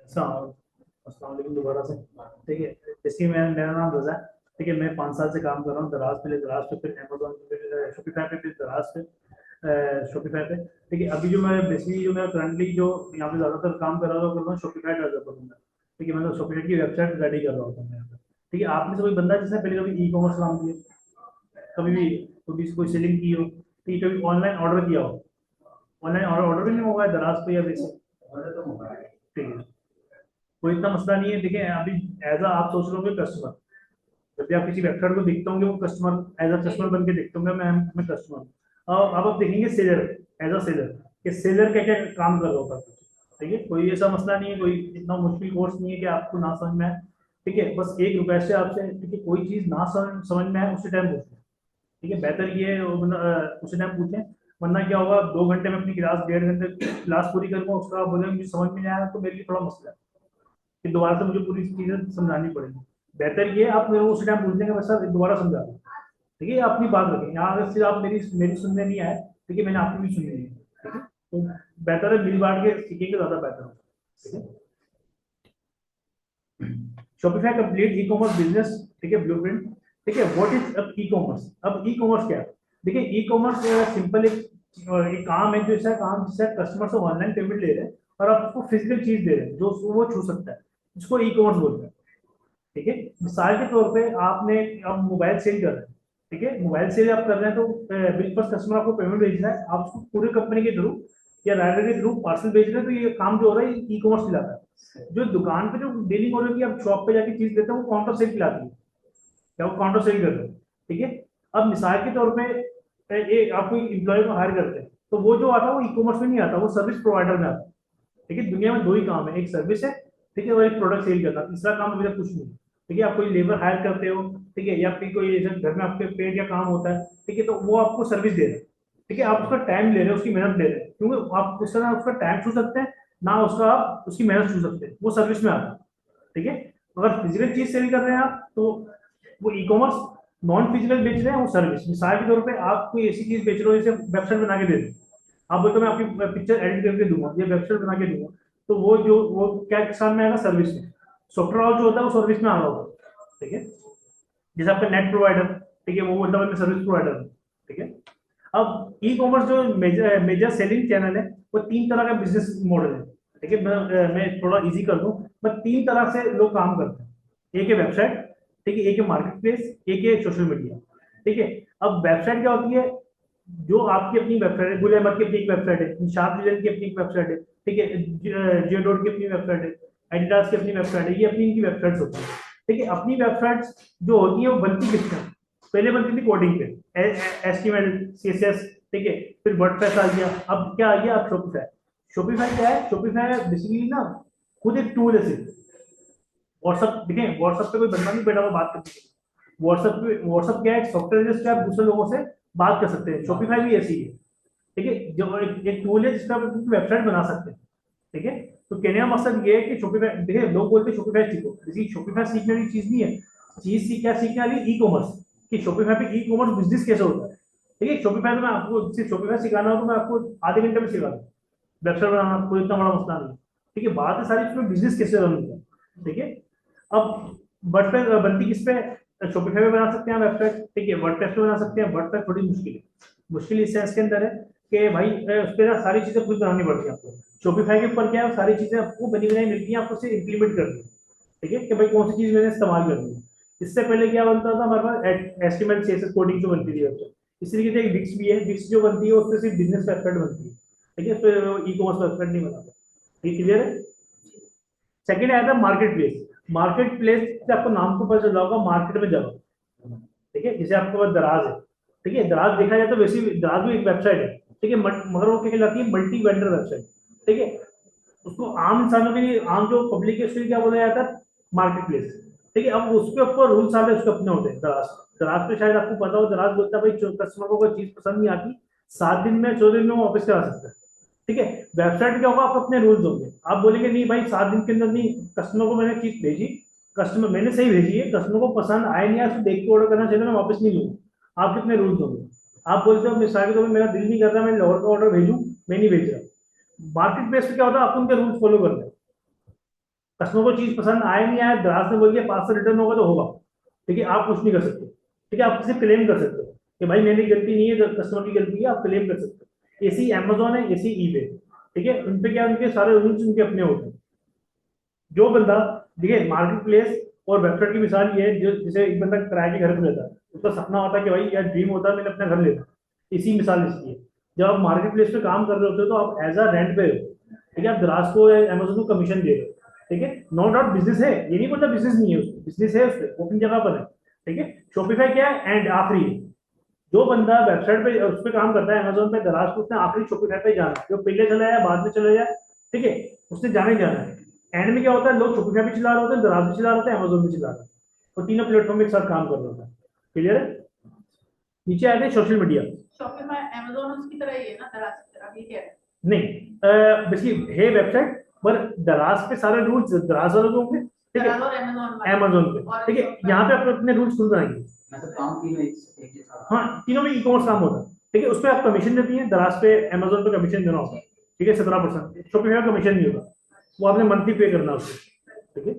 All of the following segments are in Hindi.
अस्सलाम वालेकुम दोबारा से। ठीक है, जैसे मैं मेरा नाम रजा है। ठीक है, मैं 5 साल से काम कर रहा हूँ दराज पे, दराज पे, फिर अमेजोन पे, फिर शॉपिफाई पे, फिर दराज पे, शॉपिफाई पे। ठीक है, अभी जो मैं बेसिकली जो मैं करंटली जो यहाँ पे ज़्यादातर काम कर रहा हूँ शॉपिफाई डेवलपर हूँ मैं। ठीक है, मतलब शॉपिफाई की वेबसाइट रेडी कर रहा होता हूँ मैं यहाँ पे। ठीक है, आप में से कोई बंदा जिसने पहले कभी ई कॉमर्स काम किया, कभी भी कभी कोई सेलिंग की हो, ठीक है, कभी ऑनलाइन ऑर्डर किया हो? ऑनलाइन ऑर्डर भी नहीं होगा है दराज पे या वैसे? ठीक है, कोई इतना मसला नहीं है। देखिए अभी एज अ आप सोच रहे हो कस्टमर, जब भी आप किसी वेबसाइट को देखते होंगे वो कस्टमर एज अ कस्टमर बन के देखते होंगे, मैं कस्टमर हूँ। अब आप देखेंगे सेलर, एज अ सेलर कि सेलर क्या क्या काम कर रहा होता है। ठीक है, कोई ऐसा मसला नहीं है, कोई इतना मुश्किल कोर्स नहीं है कि आपको ना समझ में आए। ठीक है, बस 1 रुपए से आपसे, ठीक है, कोई चीज ना समझ में आए उसी टाइम पूछें। ठीक है, बेहतर ये है उसी टाइम पूछें। वरना क्या होगा, 2 घंटे में अपनी क्लास, 1.5 घंटे क्लास पूरी करूंगा, उसका आप बोलेंगे मुझे समझ में नहीं आया, तो मेरे लिए थोड़ा मसला है कि दोबारा से मुझे पूरी चीजें समझानी पड़ेगी। बेहतर ये आप मेरे को उस टाइम पूछ देंगे, बस सर दोबारा समझा दो। ठीक है, अपनी बात रखें यहाँ, अगर सिर्फ आप मेरी मेरी सुनने नहीं आए, ठीक है, मैंने आपकी भी सुननी नहीं है। ठीक है, तो बेहतर है मिल बांट के सीखेंगे, ज्यादा बेहतर हो। ठीक है, Shopify complete e commerce business. ठीक है, ब्लूप्रिंट। ठीक है, व्हाट इज अब ई कॉमर्स? अब ई कॉमर्स क्या है? देखिए ई कॉमर्स सिंपल एक काम है, जो ऐसा काम जिससे कस्टमर से ऑनलाइन पेमेंट ले रहे हैं और आप उसको फिजिकल चीज दे रहे हैं जो वो छू सकता है, इसको ई कॉमर्स बोलते हैं। ठीक है, मिसाल के तौर पे आपने, आप मोबाइल सेल कर रहे हैं। ठीक है, मोबाइल सेल आप कर रहे हैं तो बिल पर कस्टमर आपको पेमेंट भेज रहा है, आप उसको पूरे कंपनी के थ्रू या राइडर के थ्रू पार्सल भेज रहे हैं, तो ये काम जो हो रहा है ई कॉमर्स कहलाता है। जो दुकान पे जो डीलिंग हो रही है कि आप शॉप पे जाके चीज देते हैं, वो काउंटर सेल कहलाती है, या वो काउंटर सेल कर रहे हैं। ठीक है, अब मिसाल के तौर पे आप कोई इम्प्लॉय को हायर करते हैं, तो वो जो आता है वो ई कॉमर्स में नहीं आता, वो सर्विस प्रोवाइडर में आता है। ठीक है, दुनिया में 2 ही काम है, एक सर्विस है, ठीक है, और एक प्रोडक्ट सेल करना, तीसरा काम अभी तक कुछ नहीं। ठीक है, आप कोई लेबर हायर करते हो, ठीक है, या फिर कोई ऐसा घर में आपके पेड या काम होता है, ठीक है, तो वो आपको सर्विस दे रहे हैं। ठीक है, आप उसका टाइम ले रहे हो, उसकी मेहनत ले रहे हैं, क्योंकि आप उस तरह उसका टाइम छू सकते हैं, ना उसका आप उसकी मेहनत छू सकते हैं, वो सर्विस में आता है। ठीक है, अगर फिजिकल चीज सेल कर रहे हैं आप, तो वो ई कॉमर्स। नॉन फिजिकल बेच रहे हैं, वो सर्विस। मिसाल के तौर पे आप कोई ऐसी चीज बेच रहे हो जैसे वेबसाइट बना के दे दो, आप बोलते हो मैं आपकी पिक्चर एडिट करके दूंगा या वेबसाइट बना के दूंगा, तो वो क्या किसान में आएगा, सर्विस में। सॉफ्टवेयर हाउस जो होता है वो सर्विस में आ रहा होगा। ठीक है, जैसे आपका नेट प्रोवाइडर, ठीक है, वो मतलब मैं सर्विस प्रोवाइडर हूँ। ठीक है, अब ई कॉमर्स जो मेजर मेजर सेलिंग चैनल है, वो 3 तरह का बिजनेस मॉडल है। ठीक है, मैं थोड़ा इजी कर दूं, मैं 3 तरह से लोग काम करते हैं। एक है वेबसाइट, ठीक है, एक है मार्केट प्लेस, एक है सोशल मीडिया। ठीक है, अब वेबसाइट क्या होती है? जो आपकी अपनी वेबसाइट है, गुल अहमद की अपनी एक वेबसाइट है, निशात विजन की अपनी एक वेबसाइट है, ठीक है, जियोडॉट की अपनी वेबसाइट है, एडिडास की अपनी वेबसाइट है, ये अपनी इनकी वेबसाइट्स होती है। ठीक है, अपनी वेबसाइट्स जो होती है वो बनती किसमें? पहले बनती थी कोडिंग पे, एचटीएमएल, सीएसएस। ठीक है, फिर वर्डप्रेस आ गया, अब क्या आ गया, अब शॉपिफाई। शॉपिफाई क्या है? शॉपिफाई बेसिकली ना खुद एक टूल है सिर्फ। व्हाट्सअप, देखें व्हाट्सअप पे कोई बंदा नहीं बैठा हुआ बात करने के लिए। व्हाट्सअप क्या है? एक सॉफ्टवेयर जिससे आप दूसरे लोगों से बात कर सकते हैं। शॉपिफाई भी ऐसी है। ठीक है, जो एक टूल है जिसका आप वेबसाइट बना सकते हैं। ठीक है, तो कहने का मकसद ये है कि शॉपिफाई, देखिए लोग बोलते हैं शॉपिफाई सीखो, देखिए शॉपिफाई सीखने वाली चीज नहीं है। चीज क्या सीखने वाली? E commerce. कि शॉपिफाई पे ई कॉमर्स बिजनेस कैसे होता है। ठीक है, शॉपिफाई में आपको सिर्फ शॉपिफाई सिखाना हो तो मैं आपको आधे घंटे में सिखा दूँ, वेबसाइट बनाना कोई इतना बड़ा मसला नहीं। ठीक है, बात है सारी इसमें बिजनेस कैसे रन होता है। ठीक है, अब वर्डप्रेस बनती किस पे? शॉपिफाई पे बना सकते हैं वेबसाइट, ठीक है, वर्डप्रेस पे बना सकते हैं। वर्डप्रेस थोड़ी मुश्किल है, मुश्किल इस सेंस के अंदर है कि भाई उस पे ना सारी चीजें खुद बनानी पड़ती है आपको। शॉपिफाई के ऊपर क्या है, सारी चीजें आपको बनी बनाई मिलती हैं, आपको सिर्फ इंप्लीमेंट करनी है। ठीक है, कि भाई कौन सी चीज मैंने इस्तेमाल करनी है। इससे पहले क्या बनता था हमारे पास, एचटीएमएल सीएसएस कोडिंग जो बनती थी वेबसाइट। इस तरीके से एक डिक्स भी है, डिक्स जो बनती है उससे सिर्फ बिजनेस वेबसाइट बनती है। ठीक है, तो ई कॉमर्स वेबसाइट नहीं बनाता। ठीक, क्लियर है? सेकंड आया था मार्केट प्लेस। मार्केट प्लेस से आपको नाम को पता चला होगा, मार्केट में जाओ। ठीक है, जैसे आपके पास दराज है, ठीक है, दराज देखा जाए तो वैसे दराज भी एक वेबसाइट है। ठीक है, मगर वो क्या कहलाती है? Multi vendor website. ठीक है, उसको आम इंसानों के लिए, आम जो पब्लिक है उसके लिए क्या बोला जाता है? Market place. ठीक है, अब उसके ऊपर रूल्स आते हैं, उसके अपने होते हैं। दराज, दराज पे शायद आपको पता हो, दराज बोलता है भाई कस्टमर को कोई चीज पसंद नहीं आती, 7 दिन में 14 दिन में वो वापस करा सकता है। ठीक है, वेबसाइट क्या होगा, आप अपने रूल्स होंगे, आप बोलेंगे नहीं भाई 7 दिन के अंदर नहीं, कस्टमर को मैंने चीज भेजी, कस्टमर मैंने सही भेजी है, कस्टमर को पसंद आए नहीं आए उसको देख के ऑर्डर करना चाहिए, मैं वापस नहीं लूंगा। आप कितने रूल्स होंगे? आप बोलते हो मिसाल के तौर पर मेरा दिल नहीं कर रहा मैं लाहौर का ऑर्डर भेजूं, मैं नहीं भेज रहा। मार्केट प्लेस पे क्या होता है, आप उनके रूल्स फॉलो करते हो। कस्टमर को चीज पसंद आए नहीं आए, ग्राहक ने बोल दिया 500 रिटर्न होगा तो होगा, ठीक है, आप कुछ नहीं कर सकते। ठीक है, आप सिर्फ क्लेम कर सकते हो कि भाई मेरी गलती नहीं है, कस्टमर की गलती है, आप क्लेम कर सकते हो। ऐसी अमेजोन है, ऐसी ईबे, ठीक है, उन पे क्या उनके सारे रूल्स उनके अपने होते हैं। जो बंदा, देखिए मार्केट प्लेस और वेबसाइट की मिसाल ये है, जो जैसे एक बंदा किराए के घर पे रहता है, उसका सपना होता है कि भाई यार ड्रीम होता है मैंने अपना घर लेना, इसी मिसाल इसकी है। जब आप मार्केट प्लेस पे काम कर रहे होते हो तो आप एज अ रेंट पे हो, ठीक है, आप द्रास को अमेजोन को कमीशन दे रहे हो, ठीक है, नो डाउट बिजनेस है, ये नहीं बोलता बिजनेस नहीं है, उसको बिजनेस है, उसपे वो अपनी जगह पर है, ठीक है। शॉपिफाई क्या है, एंड आखिरी है। जो बंदा वेबसाइट पे उस पे काम करता है अमेजोन पे, दराज को उसने आखिरी शॉपिफाई पे जाना है, जो पहले चला जाए बाद में चला जाए, ठीक है, उसने जाने ही जाना है। एंड में क्या होता है, लोग शॉपिफाई भी चला रहे होते हैं, दराज भी चला रहे होते हैं, अमेजोन भी चला रहे हैं, और तीनों प्लेटफॉर्म एक साथ काम कर रहे होते हैं। क्लियर है। नीचे आते हैं सोशल मीडिया। शॉपिफाई अमेज़न उसकी तरह ही है ना, दराज की तरह, ये क्या है? नहीं, बेसिकली है वेबसाइट, पर दराज पे सारे रूल्स दराज वालों के होंगे, ठीक है, दराज और अमेजोन पे, और ठीक है, यहाँ पे आप अपने रूल्स खुद बनाएंगे। मतलब काम तीनों एक के साथ। हाँ, तीनों में ई कॉमर्स काम होता है, ठीक है, उस पर आप कमीशन देती हैं, दराज पे अमेजोन पे कमीशन देना होगा, ठीक है, 17%। शॉपिफाई का कमीशन नहीं होगा, वो आपने मंथली पे करना है उसको, ठीक है।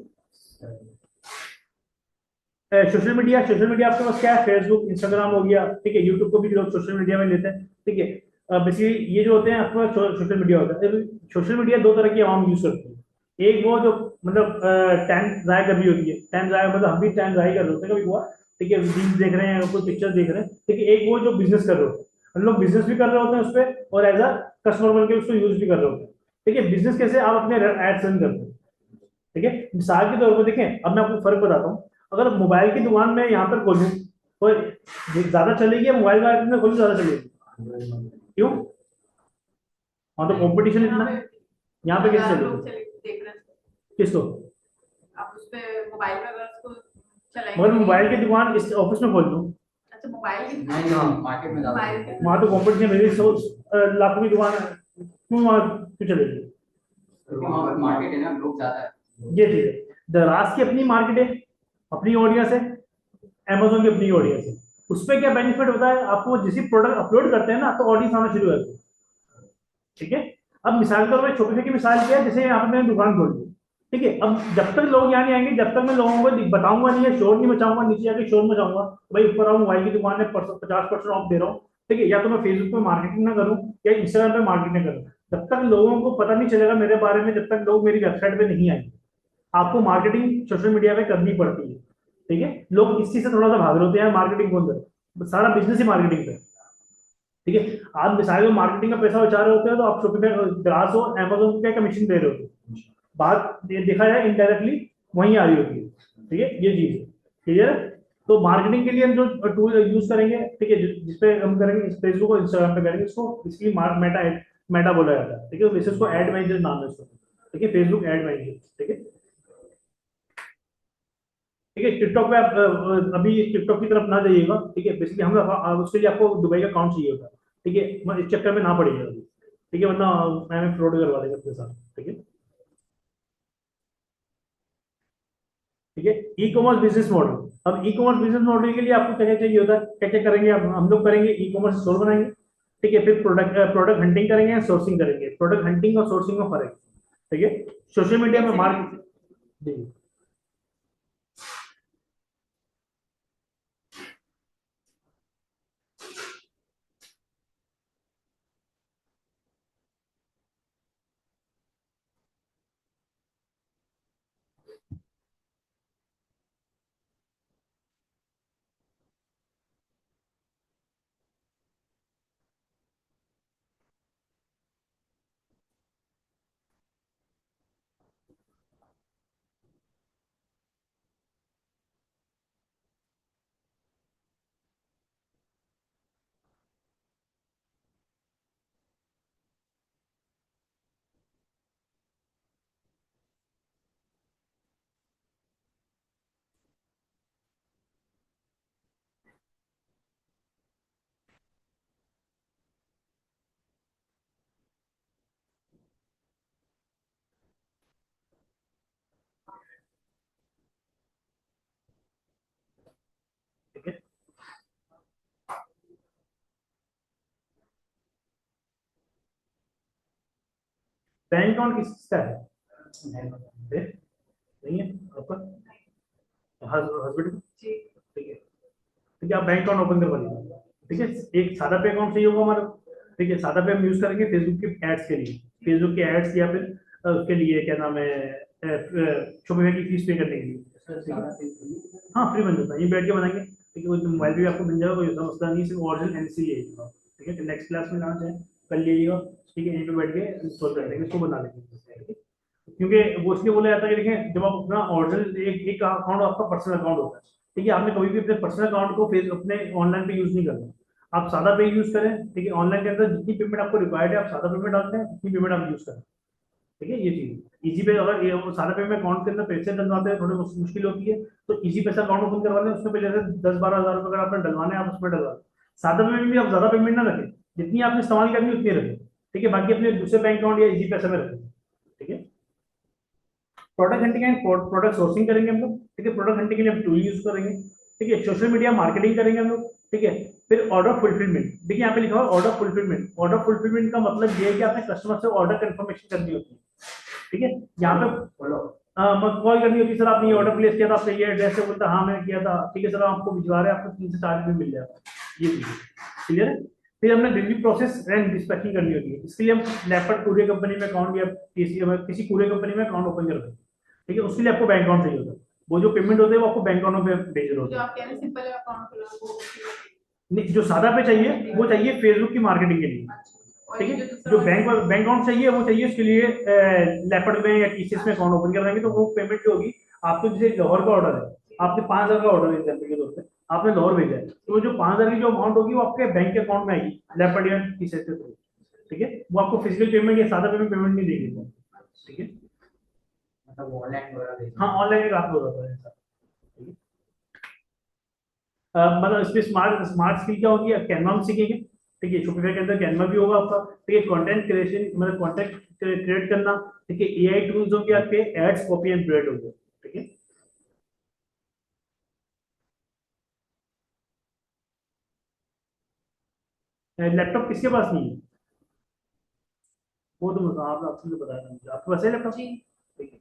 सोशल मीडिया, सोशल मीडिया आपके पास क्या है, फेसबुक इंस्टाग्राम हो गया, ठीक है, यूट्यूब को भी लोग सोशल मीडिया में लेते हैं, ठीक है। बेसिकली ये जो होते हैं आपके पास सोशल मीडिया होता है। सोशल मीडिया दो तरह की आवाम यूज करती है, एक वो जो मतलब टाइम जाया कर रही होती है, टाइम जाया मतलब हम भी टाइम जाया कर रहे होते हैं कभी हुआ, ठीक है, रील्स देख रहे हैं, कोई पिक्चर देख रहे हैं, ठीक है, एक वो जो बिजनेस कर रहे होते हैं, हम लोग बिजनेस भी कर रहे होते हैं उस पर, और एज अ कस्टमर बन के उसको यूज भी कर रहे होते हैं, ठीक है। बिजनेस कैसे, आप अपने एड्स रन करते हैं, ठीक है। मिसाल के तौर पर देखें, अब मैं आपको फर्क बताता हूँ, अगर मोबाइल की दुकान में यहाँ पर खोलूँ तो ज्यादा चलेगी, या मोबाइल मार्केट में खोलूँ ज्यादा चलेगी, क्यों? हाँ, तो कंपटीशन इतना है, यहाँ पे कैसे लोग चलेगी? देख रहे हैं, किसको? आप उस पे मोबाइल में अगर उसको मगर चलाएंगे। मोबाइल की दुकान इस ऑफिस में खोल दूँ, अच्छा, मोबाइल की नहीं हाँ मार्केट में ज्यादा मोबाइल के वहां तो कंपटीशन मेरी 100 लाखों की दुकान है, क्यों वहां क्यों चलेगी? क्योंकि वहाँ पर मार्केट है ना, लोग ज्यादा है। ये ठीक है, दराज की अपनी मार्केट है, अपनी ऑडियंस है, अमेजोन की अपनी ऑडियंस है। उसमें क्या बेनिफिट होता है, आपको जिस प्रोडक्ट अपलोड करते हैं ना तो ऑडियंस आना शुरू हो जाती है, ठीक है। अब मिसाल के तौर पर छोटे से की मिसाल क्या है, जैसे यहाँ पे मैंने दुकान खोल दी, ठीक है, अब जब तक लोग यहाँ नहीं आएंगे, जब तक मैं लोगों को बताऊंगा नहीं, है शोर नहीं मचाऊंगा, नीचे जाके शोर मचाऊंगा, भाई ऊपर आओ मोबाइल की दुकान है, 50% ऑफ दे रहा हूँ, ठीक है, या तो मैं फेसबुक पे मार्केटिंग ना करूँ या इंस्टाग्राम पे मार्केटिंग करूँ, जब तक लोगों को पता नहीं चलेगा मेरे बारे में, जब तक लोग मेरी वेबसाइट पे नहीं आएंगे। आपको मार्केटिंग सोशल मीडिया पे करनी पड़ती है, ठीक है। लोग इस चीज से थोड़ा सा भाग रहे होते हैं, मार्केटिंग कौन करे, सारा बिजनेस ही मार्केटिंग पे, ठीक है। आप मिसाल में मार्केटिंग का पैसा बचा रहे होते हैं, तो आप शॉपिफाई ग्रास हो अमेजोन को क्या कमीशन दे रहे होते हैं, बात देखा जाए इनडायरेक्टली वहीं आ रही होती है, ठीक है, ये चीज है। क्लियर है। तो मार्केटिंग के लिए हम जो टूल यूज करेंगे, ठीक है, जिसपे हम करेंगे फेसबुक और इंस्टाग्राम पे करेंगे, इसको इसकी मेटा मेटा बोला जाता है, ठीक है, वैसे इसको एड मैनेजर नाम है इसको, ठीक है, फेसबुक एड मैनेजर, ठीक है, ठीक है। टिकटॉक पे आप अभी टिकटॉक की तरफ ना जाइएगा, ठीक है, बेसिकली हम उसके लिए आपको दुबई का अकाउंट चाहिए होता है, ठीक है, इस चक्कर में ना पड़िएगा अभी, ठीक है, वरना मैंने फ्रॉड करवा देगा अपने साथ, ठीक है, ठीक है। ई कॉमर्स बिजनेस मॉडल, अब ई कॉमर्स बिजनेस मॉडल के लिए आपको क्या क्या चाहिए होता है, क्या क्या करेंगे, अब हम लोग करेंगे ई कॉमर्स स्टोर बनाएंगे, ठीक है, फिर प्रोडक्ट हंटिंग करेंगे, सोर्सिंग करेंगे, प्रोडक्ट हंटिंग और सोर्सिंग में फर्क है, ठीक है। सोशल मीडिया में मार्केट, जी, ठीक है। बैंक अकाउंट किसका है? नहीं है आपका हस्बैंड? जी ठीक है, ठीक है, आप बैंक अकाउंट ओपन करवा लीजिए। ठीक है, एक सादा पे अकाउंट चाहिए होगा हमारा। ठीक है, सादा पे हम यूज करेंगे फेसबुक के एड्स के लिए, फेसबुक के एड्स या फिर उसके लिए क्या नाम है, शॉपिफाई की फीस पे करने के लिए। सर सारा पे हाँ, फ्री बन जाता है, ये बैठ के बनाएंगे। ठीक है, वो मोबाइल पे भी आपको मिल जाएगा, कोई ऐसा मसला नहीं, सिर्फ ओरिजिनल एनसी है। ठीक है, नेक्स्ट क्लास में लाना चाहें कर लीजिएगा। ठीक है, यहीं पे बैठ के इंस्टॉल कर लेंगे, इसको बना लेंगे। ठीक है? क्योंकि वो इसलिए बोला जाता है कि देखें, जब आप अपना ओरिजिनल एक अकाउंट आपका पर्सनल अकाउंट होता है। ठीक है, आपने कभी भी अपने पर्सनल अकाउंट को फेस अपने ऑनलाइन पे यूज नहीं करना, आप सादा पे यूज करें। ठीक है, ऑनलाइन के अंदर जितनी पेमेंट आपको रिक्वायर्ड है आप सादा पेमेंट डालते हैं, उतनी पेमेंट आप यूज करें। ठीक है, ये चीज इजी पे, अगर ये वो सादा पे में अकाउंट के अंदर पैसे डलवाते हैं थोड़ी मुश्किल होती है, तो इजी पैसा अकाउंट ओपन करवा लें, उसमें पहले से 10-12 हज़ार रुपए अगर आपने डलवाने हैं आप उसमें डलवा लें। सादा पे में भी आप ज्यादा पेमेंट ना रखें, जितनी आपने इस्तेमाल करनी है उतनी रखें। ठीक है, बाकी अपने दूसरे बैंक अकाउंट या इजी पैसा में रखें। ठीक है, product hunting and product sourcing करेंगे हम लोग। ठीक है, प्रोडक्ट हंटिंग के लिए हम टूल यूज करेंगे। ठीक है, सोशल मीडिया मार्केटिंग करेंगे हम लोग। ठीक है, फिर ऑर्डर फुलफिलमेंट। देखिए यहाँ पे लिखा हुआ ऑर्डर फुलफिलमेंट। ऑर्डर फुलफिलमेंट का मतलब ये है कि आपने कस्टमर से ऑर्डर कंफर्मेशन करनी होती है। ठीक है, यहाँ पे बोलो कॉल करनी होती है, सर आपने ये ऑर्डर प्लेस किया था, आपका ये एड्रेस है, बोलता हाँ मैंने किया था। ठीक है सर, आपको भिजवा रहे हैं, आपको 3 से 4 दिन में मिल जाएगा। ये चीज क्लियर है। फिर हमने डिलीवरी प्रोसेस एंड डिस्पैचिंग करनी होती है, इसके लिए हम लेपर्ड कुरियर कंपनी में अकाउंट या किसी कुरियर कंपनी में अकाउंट ओपन करते हैं। ठीक है, उसके लिए आपको बैंक अकाउंट चाहिए होता है, वो जो पेमेंट होते हैं वो आपको बैंक अकाउंट में भेज रहे जो होते हैं। आप कह रहे हैं सिंपल अकाउंट खुला वो नहीं, जो सादा पे चाहिए वो चाहिए फेसबुक की मार्केटिंग के लिए। अच्छा। ठीक है, जो बैंक अकाउंट चाहिए वो चाहिए उसके लिए लेपर्ड में या टीसीएस में अकाउंट ओपन करवाएंगे, तो वो पेमेंट जो होगी आपको, जैसे लाहौर का ऑर्डर है, आपने 5,000 का ऑर्डर है एग्जाम्पल के तौर पे, आपने लाहौर भेजा है, तो वो जो 5,000 की जो अमाउंट होगी वो आपके बैंक के अकाउंट में आएगी लेपर्ड या टीसीएस के थ्रू। ठीक है, वो आपको फिजिकल पेमेंट या सादा पेमेंट नहीं देगी वो। ठीक है, मतलब ऑनलाइन वगैरह भेजना हाँ, ऑनलाइन रात हो जाता है ऐसा। ठीक है, मतलब इसमें स्मार्ट स्मार्ट स्किल क्या होगी, कैनवा हम सीखेंगे। ठीक है, शॉपिफाई के अंदर कैनवा भी होगा आपका। ठीक है, कंटेंट क्रिएशन मतलब कंटेंट क्रिएट करना। ठीक है, एआई टूल्स होंगे आपके, एड्स कॉपी एंड क्रिएट होंगे। ठीक है, लैपटॉप किसके पास नहीं है, वो तो बताओ, आप आपसे तो बताया था मुझे, आपके पास है लैपटॉप? जी ठीक है,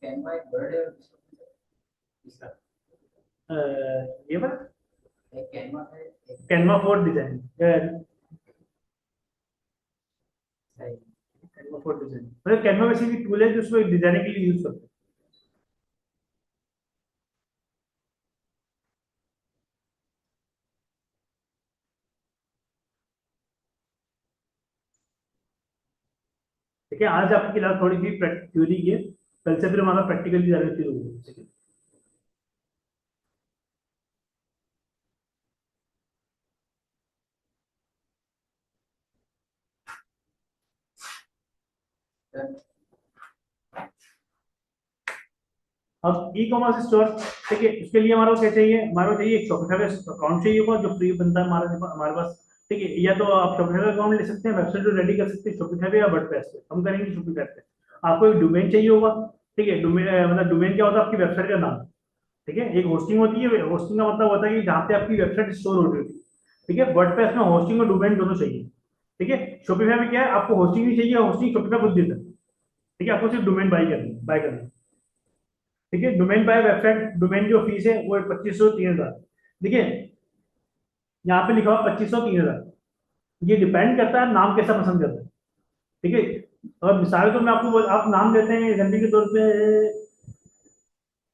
कैनवा एक वर्ड है और इसका अ, ये बात एक कैनवा है एक कैनवा फॉर डिजाइन, सही कैनवा फॉर डिजाइन मतलब कैनवा वैसे भी टूल है जो उसमें डिजाइनिंग के लिए यूज करते हैं। ठीक है, आज आपकी क्लास थोड़ी सी थ्योरी की है, कल से फिर हमारा प्रैक्टिकल की ज्यादा शुरू होगी। ठीक है, सर अब ई कॉमर्स स्टोर। ठीक है, उसके लिए हमारा को क्या चाहिए, हमारा को चाहिए एक शॉपिफाई का अकाउंट चाहिए होगा जो फ्री बनता है हमारे पास। ठीक है, या तो आप शॉपिफाई का अकाउंट ले सकते हैं, वेबसाइट जो रेडी कर सकते हैं शॉपिफाई पे या वर्डप्रेस पे, हम करेंगे शॉपिफाई पे। आपको एक डोमेन चाहिए होगा। ठीक है, डोमेन मतलब डोमेन क्या होता है, आपकी वेबसाइट का नाम। ठीक है, एक होस्टिंग होती है, होस्टिंग का मतलब होता है कि जहाँ पे आपकी वेबसाइट स्टोर हो रही होती है। ठीक है, वर्डप्रेस में होस्टिंग और डोमेन दोनों चाहिए। ठीक है, शॉपिफाई में क्या है, आपको होस्टिंग भी चाहिए, होस्टिंग शॉपिफाई खुद देता है। ठीक है, आपको सिर्फ डोमेन बाय करना है। ठीक है, डोमेन बाय वेबसाइट, डोमेन जो फीस है वो 2,500 3,000। देखिए यहाँ पे लिखा हुआ 2,500 3,000, ये डिपेंड करता है नाम कैसा पसंद करते हैं। ठीक है, और मिसाल तो मैं आपको आप नाम देते हैं एग्जाम्पल के तौर पे,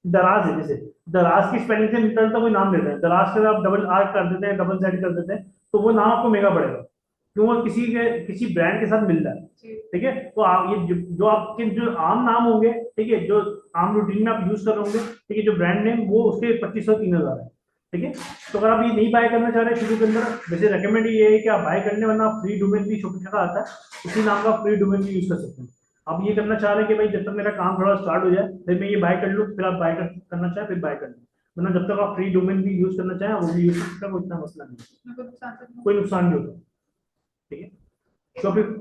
दराज है, जैसे दराज की स्पेलिंग से मिलता जुलता कोई नाम देते हैं, दराज से आप डबल आर कर देते हैं, डबल जेड कर देते हैं, तो वो नाम आपको महंगा पड़ेगा, क्यों, वो किसी ब्रांड के साथ मिल रहा है। ठीक है, तो आप ये जो आपके जो आम नाम होंगे, ठीक है, जो आम रूटीन में आप यूज कर रहे होंगे, ठीक है, जो ब्रांड नेम वो उसके 2,500 3,000 है। ठीक है, तो अगर आप ये नहीं बाय करना चाह रहे शुरू के अंदर, वैसे रेकमेंड ये है कि आप बाय करने, वरना फ्री डोमेन भी शॉपिंग का आता है, उसी नाम का फ्री डोमेन भी यूज कर सकते हैं। आप ये करना चाह रहे हैं कि भाई जब तक मेरा काम थोड़ा स्टार्ट हो जाए फिर मैं ये बाय कर लूँ, फिर आप करना चाहें फिर बाय कर लूँ, वरना जब तक आप फ्री डोमेन भी यूज करना चाहें वो भी यूज कर सकते हैं, कोई इतना मसला नहीं है, कोई नुकसान नहीं होता। ठीक है, शॉपिंग।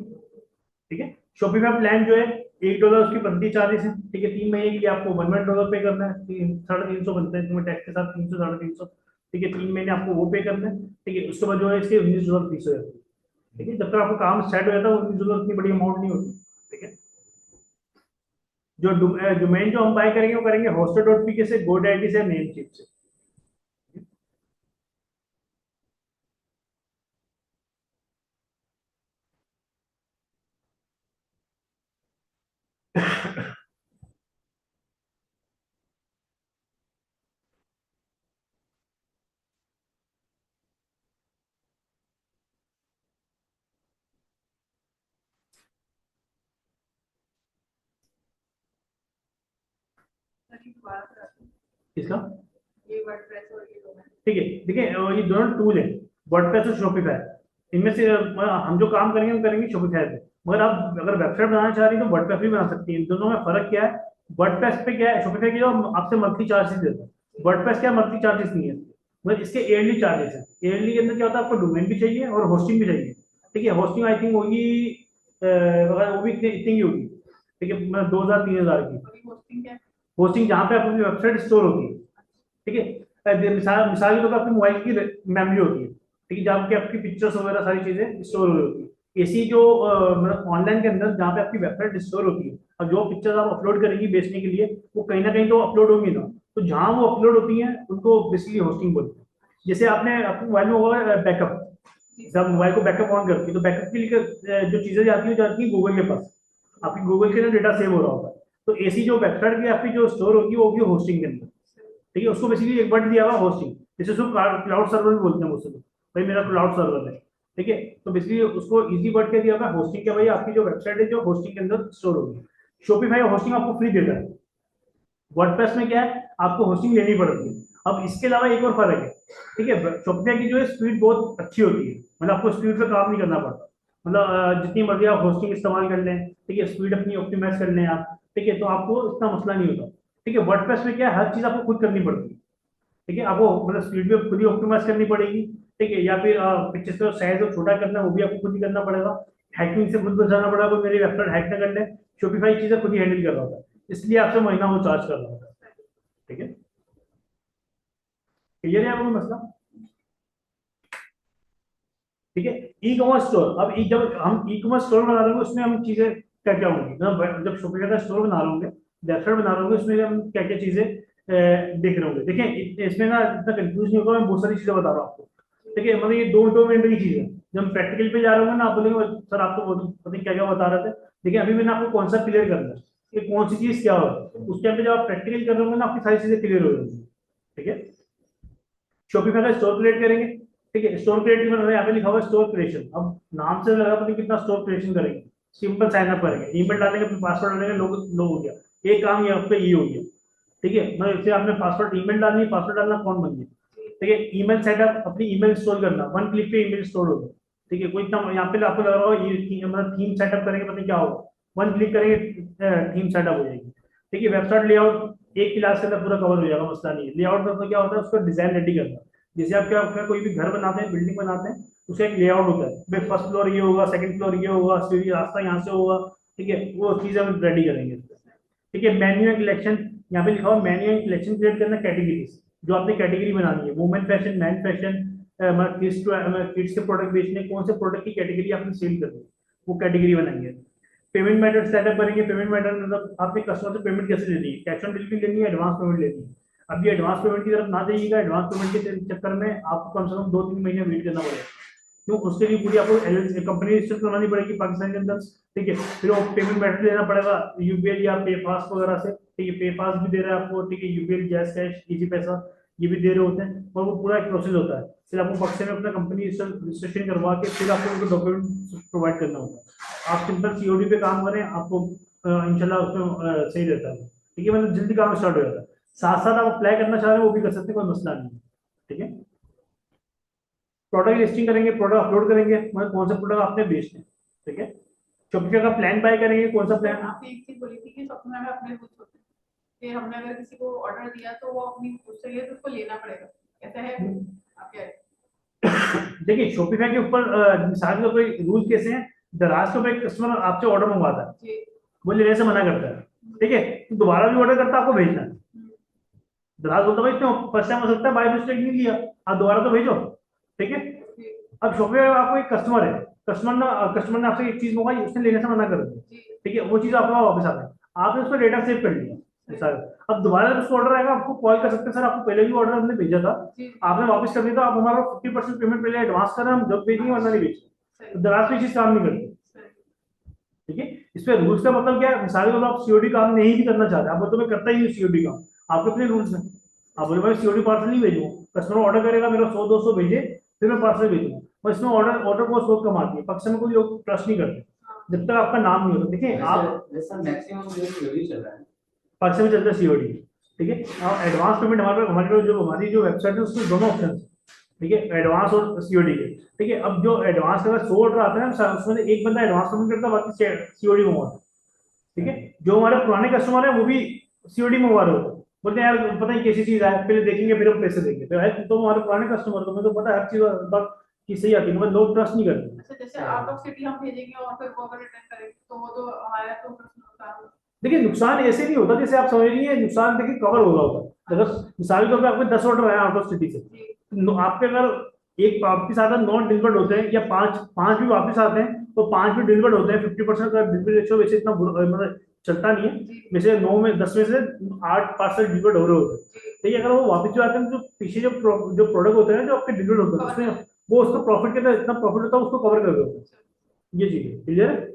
ठीक है, शॉपिफाई प्लान जो है $1 उसकी मंथली चार्जेस है, ठीक है। 3 महीने के लिए आपको $1 पे करना है, 350 बनता है तुम्हें टैक्स के साथ, 300 350, ठीक है। 3 महीने आपको वो पे करना है, ठीक है। उसके बाद जो है इसके $19 फीस हो जाती है, ठीक है। जब तक आपको काम स्टार्ट हो जाता है $19 उतनी बड़ी अमाउंट नहीं होती, ठीक है। जो डोमेन जो हम बाय करेंगे वो करेंगे hosted.pk से, GoDaddy से, नेमचीप से। ताकि दोबारा कराते हैं। किसका? ये वर्डप्रेस और ये डोमेन। ठीक है, देखिए ये दोनों टूल है, वर्डप्रेस और शॉपिफाई। इनमें से हम जो काम करेंगे हम करेंगे शॉपिफाई पे। मगर आप अगर वेबसाइट बनाना चाह रही हैं तो वर्डप्रेस भी बना सकती हैं। इन दोनों में फर्क क्या है? वर्डप्रेस पे क्या है, शॉपिफाई की जो आपसे मंथली चार्जेस देता है, वर्डप्रेस क्या मंथली चार्जेस नहीं है, मगर इसके ईयरली चार्जेस है। ईयरली के अंदर क्या होता है, आपको डोमेन भी चाहिए और होस्टिंग भी चाहिए, ठीक है। होस्टिंग आई थिंक होगी वो भी इतनी इतनी ही होगी, ठीक है, मतलब 2000-3000 की अभी होस्टिंग क्या है? होस्टिंग, जहाँ पे अपनी वेबसाइट स्टोर होती है, ठीक है। मिसाल मिसाल के तौर पर आपकी मोबाइल की मेमोरी होती है, ठीक है, जहाँ पे आपकी पिक्चर्स वगैरह सारी चीजें स्टोर हो रही होती है। ऐसी जो मतलब ऑनलाइन के अंदर जहाँ पे आपकी वेबसाइट स्टोर होती है, और जो पिक्चर्स आप अपलोड करेंगी बेचने के लिए, वो कहीं ना कहीं तो अपलोड होंगी ना, तो जहाँ वो अपलोड होती है उनको बेसिकली होस्टिंग बोलते हैं। जैसे आपने अपने मोबाइल में होगा बैकअप, जब मोबाइल को बैकअप ऑन करती है तो बैकअप के लिए जो चीजें जाती है गूगल के पास, आपकी गूगल के अंदर डेटा सेव हो रहा होगा। तो ऐसी जो वेबसाइट की आपकी जो स्टोर होगी वो होगी होस्टिंग के अंदर, ठीक है। उसको बेसिकली एक वर्ड दिया हुआ होस्टिंग, जिसे उसको क्लाउड सर्वर भी बोलते हैं मुझसे, भाई मेरा क्लाउड सर्वर है, ठीक है। तो बेसिकली उसको इजी वर्ड क्या दिया हुआ होस्टिंग, क्या भाई आपकी जो वेबसाइट है जो होस्टिंग के अंदर स्टोर होगी। शॉपिफाई होस्टिंग आपको फ्री देता है, वर्डप्रेस में क्या है आपको होस्टिंग लेनी पड़ती है। अब इसके अलावा एक और फर्क है, ठीक है। शॉपिफाई की जो है स्पीड बहुत अच्छी होती है, मतलब आपको स्पीड पे काम नहीं करना पड़ता, मतलब जितनी मर्जी आप होस्टिंग इस्तेमाल कर लें, ठीक है, स्पीड अपनी ऑप्टिमाइज कर लें आप, ठीक है, तो आपको इतना मसला नहीं होता, ठीक है। वर्डप्रेस में क्या है हर चीज आपको खुद करनी पड़ती है, ठीक है। आपको मतलब स्पीड भी खुद ही ऑप्टिमाइज करनी पड़ेगी, ठीक है, या फिर पिक्चर्स का साइज और छोटा करना है वो भी आपको खुद ही करना पड़ेगा। हैकिंग से खुद बचाना पड़ेगा, कोई मेरी वेबसाइट हैक ना कर ले। शॉपिफाई चीजें खुद ही हैंडल कर रहा होता है, इसलिए आपसे महीना वो चार्ज कर रहा होता है, ठीक है। क्लियर है आपको मसला? ठीक है। ई कॉमर्स स्टोर, अब जब हम ई कॉमर्स स्टोर बना रहे होंगे उसमें हम चीजें क्या क्या होंगी, जब शॉपिफाई का स्टोर बना रहे होंगे, वेबसाइट बना रहे होंगे, उसमें हम क्या क्या चीजें देख रहे होंगे। देखिए इसमें ना इतना कंफ्यूज नहीं होगा, मैं बहुत सारी चीजें बता रहा हूँ आपको, ठीक है। मतलब ये 2 मिनट की चीज है। जब हम प्रैक्टिकल पे जा रहे होंगे ना, आप बोलेंगे सर आप तो पता नहीं क्या क्या बता रहे थे। देखिए अभी मैंने आपको कौन सा क्लियर करना है कि कौन सी चीज क्या हो, उस टाइम पे जब आप प्रैक्टिकल कर रहे होंगे ना आपकी सारी चीजें क्लियर हो जाएंगी, ठीक है। शॉपिफाई का स्टोर क्रिएट करेंगे, ठीक है। स्टोर क्रिएट में यहाँ पे लिखा हुआ स्टोर क्रिएशन, अब नाम से लगा पता नहीं कितना स्टोर क्रिएशन करेंगे। सिंपल साइन अप करेंगे, ईमेल डालेंगे, फिर पासवर्ड डालेंगे, लोग लो हो गया एक काम, ये आपका ये हो गया, ठीक है। मतलब इससे आपने पासवर्ड ईमेल डालनी, पासवर्ड डालना कौन बन गया, ठीक है। ईमेल सेटअप, अपनी ईमेल इंस्टॉल करना, 1 क्लिक पे ईमेल इंस्टॉल होगा, ठीक है। कोई इतना यहाँ पे आपको लग रहा होगा ये मतलब थीम सेटअप करेंगे पता नहीं क्या होगा, 1 क्लिक करेंगे थीम सेटअप हो जाएगी, ठीक है। वेबसाइट लेआउट एक क्लास के अंदर पूरा कवर हो जाएगा, मसला नहीं है। लेआउट में तो क्या होता है उसका डिजाइन रेडी करना, जैसे आप क्या क्या कोई भी घर बनाते हैं, बिल्डिंग बनाते हैं, उसका एक लेआउट होता है, भाई फर्स्ट फ्लोर ये होगा, सेकंड फ्लोर ये होगा, सीढ़ी रास्ता यहाँ से होगा, ठीक है, वो चीजें हम रेडी करेंगे, ठीक है। मेन्यू एंड कलेक्शन, यहाँ पे लिखा हुआ मेन्यू एंड कलेक्शन क्रिएट करना, कैटेगरीज जो आपने कैटेगरी बनानी है, women fashion, man fashion, kids के प्रोडक्ट बेचने, कौन से प्रोडक्ट की कैटेगरी आपने सेल करनी है वो कैटेगरी बनाएंगे। पेमेंट मेथड सेटअप करेंगे, पेमेंट मेथड मतलब आपने कस्टमर से पेमेंट कैसे लेनी है, कैश ऑन डिलीवरी लेनी है, एडवांस पेमेंट लेनी है। अब ये एडवांस पेमेंट की तरफ ना जाइएगा, एडवांस पेमेंट के चक्कर में आपको कम से कम 2-3 महीने वेट करना पड़ेगा, क्यों, उसके लिए पूरी आपको कंपनी रजिस्टर बनानी पड़ेगी पाकिस्तान के अंदर, ठीक है। फिर वो पेमेंट मेथड लेना पड़ेगा यूपीआई या पे पास वगैरह से, ठीक है। पे पास भी दे रहा है आपको, ठीक है, यूपीआई, जैस कैश, इजी पैसा, ये भी दे रहे होते हैं, और वो पूरा एक प्रोसेस होता है। फिर आपको पाकिस्तान में अपना कंपनी रजिस्ट्रेशन करवा के फिर आपको उनको डॉक्यूमेंट प्रोवाइड करना होता है। आप सिंपल सीओडी पे काम करें, आपको इंशाल्लाह उसमें सही रहता है, ठीक है, मतलब जल्दी काम स्टार्ट हो जाता है। साथ साथ आप अप्लाई करना चाह रहे हैं वो भी कर सकते हैं, कोई मसला नहीं है, ठीक है। प्रोडक्ट लिस्टिंग करेंगे, प्रोडक्ट अपलोड करेंगे, मतलब कौन सा प्रोडक्ट आपने बेचना है, ठीक है। शॉपिफाई का प्लान बाय करेंगे, कौन सा प्लान। आपने एक चीज बोली थी कि शॉपिंग में अपने कुछ होते हैं, फिर हमने अगर किसी को ऑर्डर दिया तो वो अपनी खुद से लिए तो उसको लेना पड़ेगा, ऐसा है आप क्या है? देखिए शॉपिफाई के ऊपर मिसाल के कोई रूल कैसे हैं, दराज के ऊपर एक कस्टमर आपसे ऑर्डर मंगवाता है, जी वो लेने से मना करता है, ठीक है, तो दोबारा भी ऑर्डर करता है, आपको भेजना है। दराज बोलता है भाई क्यों, फर्स्ट टाइम हो सकता है बाय मिस्टेक नहीं लिया, आप दोबारा तो भेजो, ठीक है। जी अब शॉपिंग में आपको एक कस्टमर है, कस्टमर ने आपसे एक चीज मंगवाई, उसने लेने से मना कर दिया, जी ठीक है, वो चीज आपके पास वापस आ गई, आपने उसका डेटा सेव कर लिया सर। अब दोबारा जब उसको ऑर्डर आएगा, आपको कॉल कर सकते हैं, सर आपको पहले भी ऑर्डर हमने भेजा था, जी आपने वापस कर दिया, तो आप हमारा 50% पेमेंट पहले एडवांस करें, हम जब भेजेंगे वरना नहीं भेजेंगे। सही तो दराज पे ये चीज काम नहीं करती, सही ठीक है। इस पे रूल्स का मतलब क्या है, मिसाल के तौर आप सीओडी काम नहीं भी करना चाहते, आप बोलते मैं करता ही नहीं सीओडी काम, आपके अपने रूल्स हैं, आप बोले भाई सीओडी पार्सल नहीं भेजूंगा, कस्टमर ऑर्डर करेगा, मेरा 100-200 भेजे, फिर मैं पार्सल भेजूंगा, और इसमें ऑर्डर ऑर्डर को बहुत कम आती है, पक्ष में कोई लोग ट्रस्ट नहीं करते जब तक आपका नाम नहीं होता। देखिए आप वैसा मैक्सिमम यही चल रहा है। पक्ष में चलता है सीओडी, ठीक है। और एडवांस पेमेंट हमारी जो वेबसाइट है उसमें दोनों ऑप्शन है, ठीक है, एडवांस और सीओडी के, ठीक है। अब जो एडवांस का 100 ऑर्डर आता है ना, उसमें से एक बंदा एडवांस पेमेंट करता है, बाकी सीओडी मंगवाता है, ठीक है। जो हमारे पुराने कस्टमर है वो भी सीओडी मंगवा रहे होते हैं, बोलते हैं यार पता नहीं कैसी चीज है, पहले देखेंगे फिर हम पैसे देंगे, तो यार तुम तो हमारे पुराने कस्टमर हो, तुम्हें तो पता है हर चीज बात की सही आती है, मगर लोग ट्रस्ट नहीं करते। अच्छा जैसे आउट ऑफ सिटी हम भेजेंगे और फिर वो अगर रिटर्न करेंगे तो वो तो हमारा तो प्रश्न होता है। देखिए नुकसान ऐसे नहीं होता जैसे आप समझ रही है, नुकसान देखिए कवर हो रहा होगा, अगर मिसाल के तौर पर आपके 10 ऑर्डर आए आउट ऑफ सिटी से, जी आपके अगर एक वापिस आता है 9 डिलीवर्ड होते हैं, या पांच पांच भी वापस आते हैं, तो 5 भी डिलीवर्ड होते हैं, 50% का डिलीवरी रेशियो वैसे इतना मतलब चलता नहीं है, जी वैसे 9 में 10 में से 8 पार्सल डिलीवर्ड हो रहे होते हैं, जी ठीक है। अगर वो वापस जो आते हैं, जो पीछे जो जो प्रोडक्ट होते हैं जो आपके डिलीवर्ड होते हैं, उसमें वो उसका प्रॉफिट के अंदर इतना प्रॉफिट होता है उसको कवर कर रहे होते हैं, ये चीज है, क्लियर है।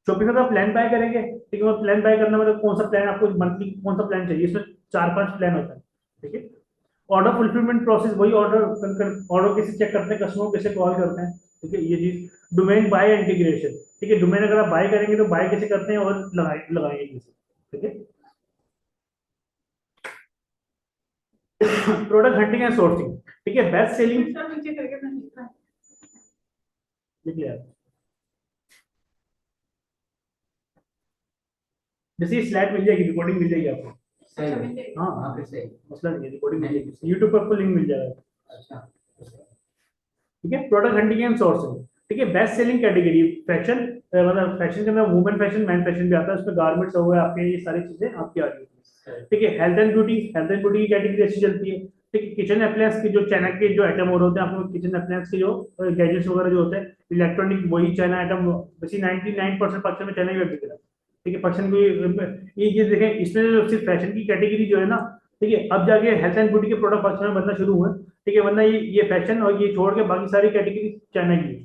शॉपिंग का प्लान बाय करेंगे, ठीक है, प्लान बाय करना मतलब कौन सा प्लान आपको मंथली कौन सा प्लान चाहिए, इसमें 4-5 प्लान होता है, ठीक है। ऑर्डर फुलफिलमेंट प्रोसेस, वही ऑर्डर कैसे चेक करते हैं, कस्टमर कैसे कॉल करते हैं, ठीक है, ये चीज। डोमेन बाय इंटीग्रेशन, ठीक है, डोमेन अगर आप बाय करेंगे तो बाय कैसे करते हैं और लगाएंगे कैसे, ठीक है। प्रोडक्ट हंटिंग एंड सोर्सिंग, ठीक है, बेस्ट सेलिंग, सर नीचे करके मैं लिख रहा हूँ। लिख लिया, जैसे ये स्लाइड मिल जाएगी, रिकॉर्डिंग मिल जाएगी आपको, सही अच्छा है। मिल जाएगी। हाँ हाँ फिर सही। मसला नहीं है, रिकॉर्डिंग मिल जाएगी, यूट्यूब पर आपको लिंक मिल जाएगा, अच्छा ठीक है। प्रोडक्ट हंटिंग एंड सोर्सिंग, ठीक है, बेस्ट सेलिंग कैटेगरी फैशन, मतलब फैशन के अंदर वुमेन फैशन मैन फैशन भी आता है, उसमें गारमेंट्स हो गए आपके, ये सारी चीजें आपकी आ रही है, ठीक है। हेल्थ एंड ब्यूटी की कैटेगरी अच्छी चलती है, ठीक है। किचन अप्लायंस की जो चाइना के जो आइटम हो रहे होते हैं, आपको किचन अप्लायंस के जो गैजेट्स वगैरह जो होते हैं, इलेक्ट्रॉनिक, वही चाइना आइटम, वैसे 99% पक्ष में चाइना ही बिक रहा है, ठीक है। फैशन की ये चीज देखें, इसमें जो सिर्फ फैशन की कैटेगरी जो है ना, ठीक है, अब जाके हेल्थ एंड ब्यूटी के प्रोडक्ट पक्ष में बनना शुरू हुए, ठीक है, वरना ये फैशन और ये छोड़ के बाकी सारी कैटेगरी चाइना की है,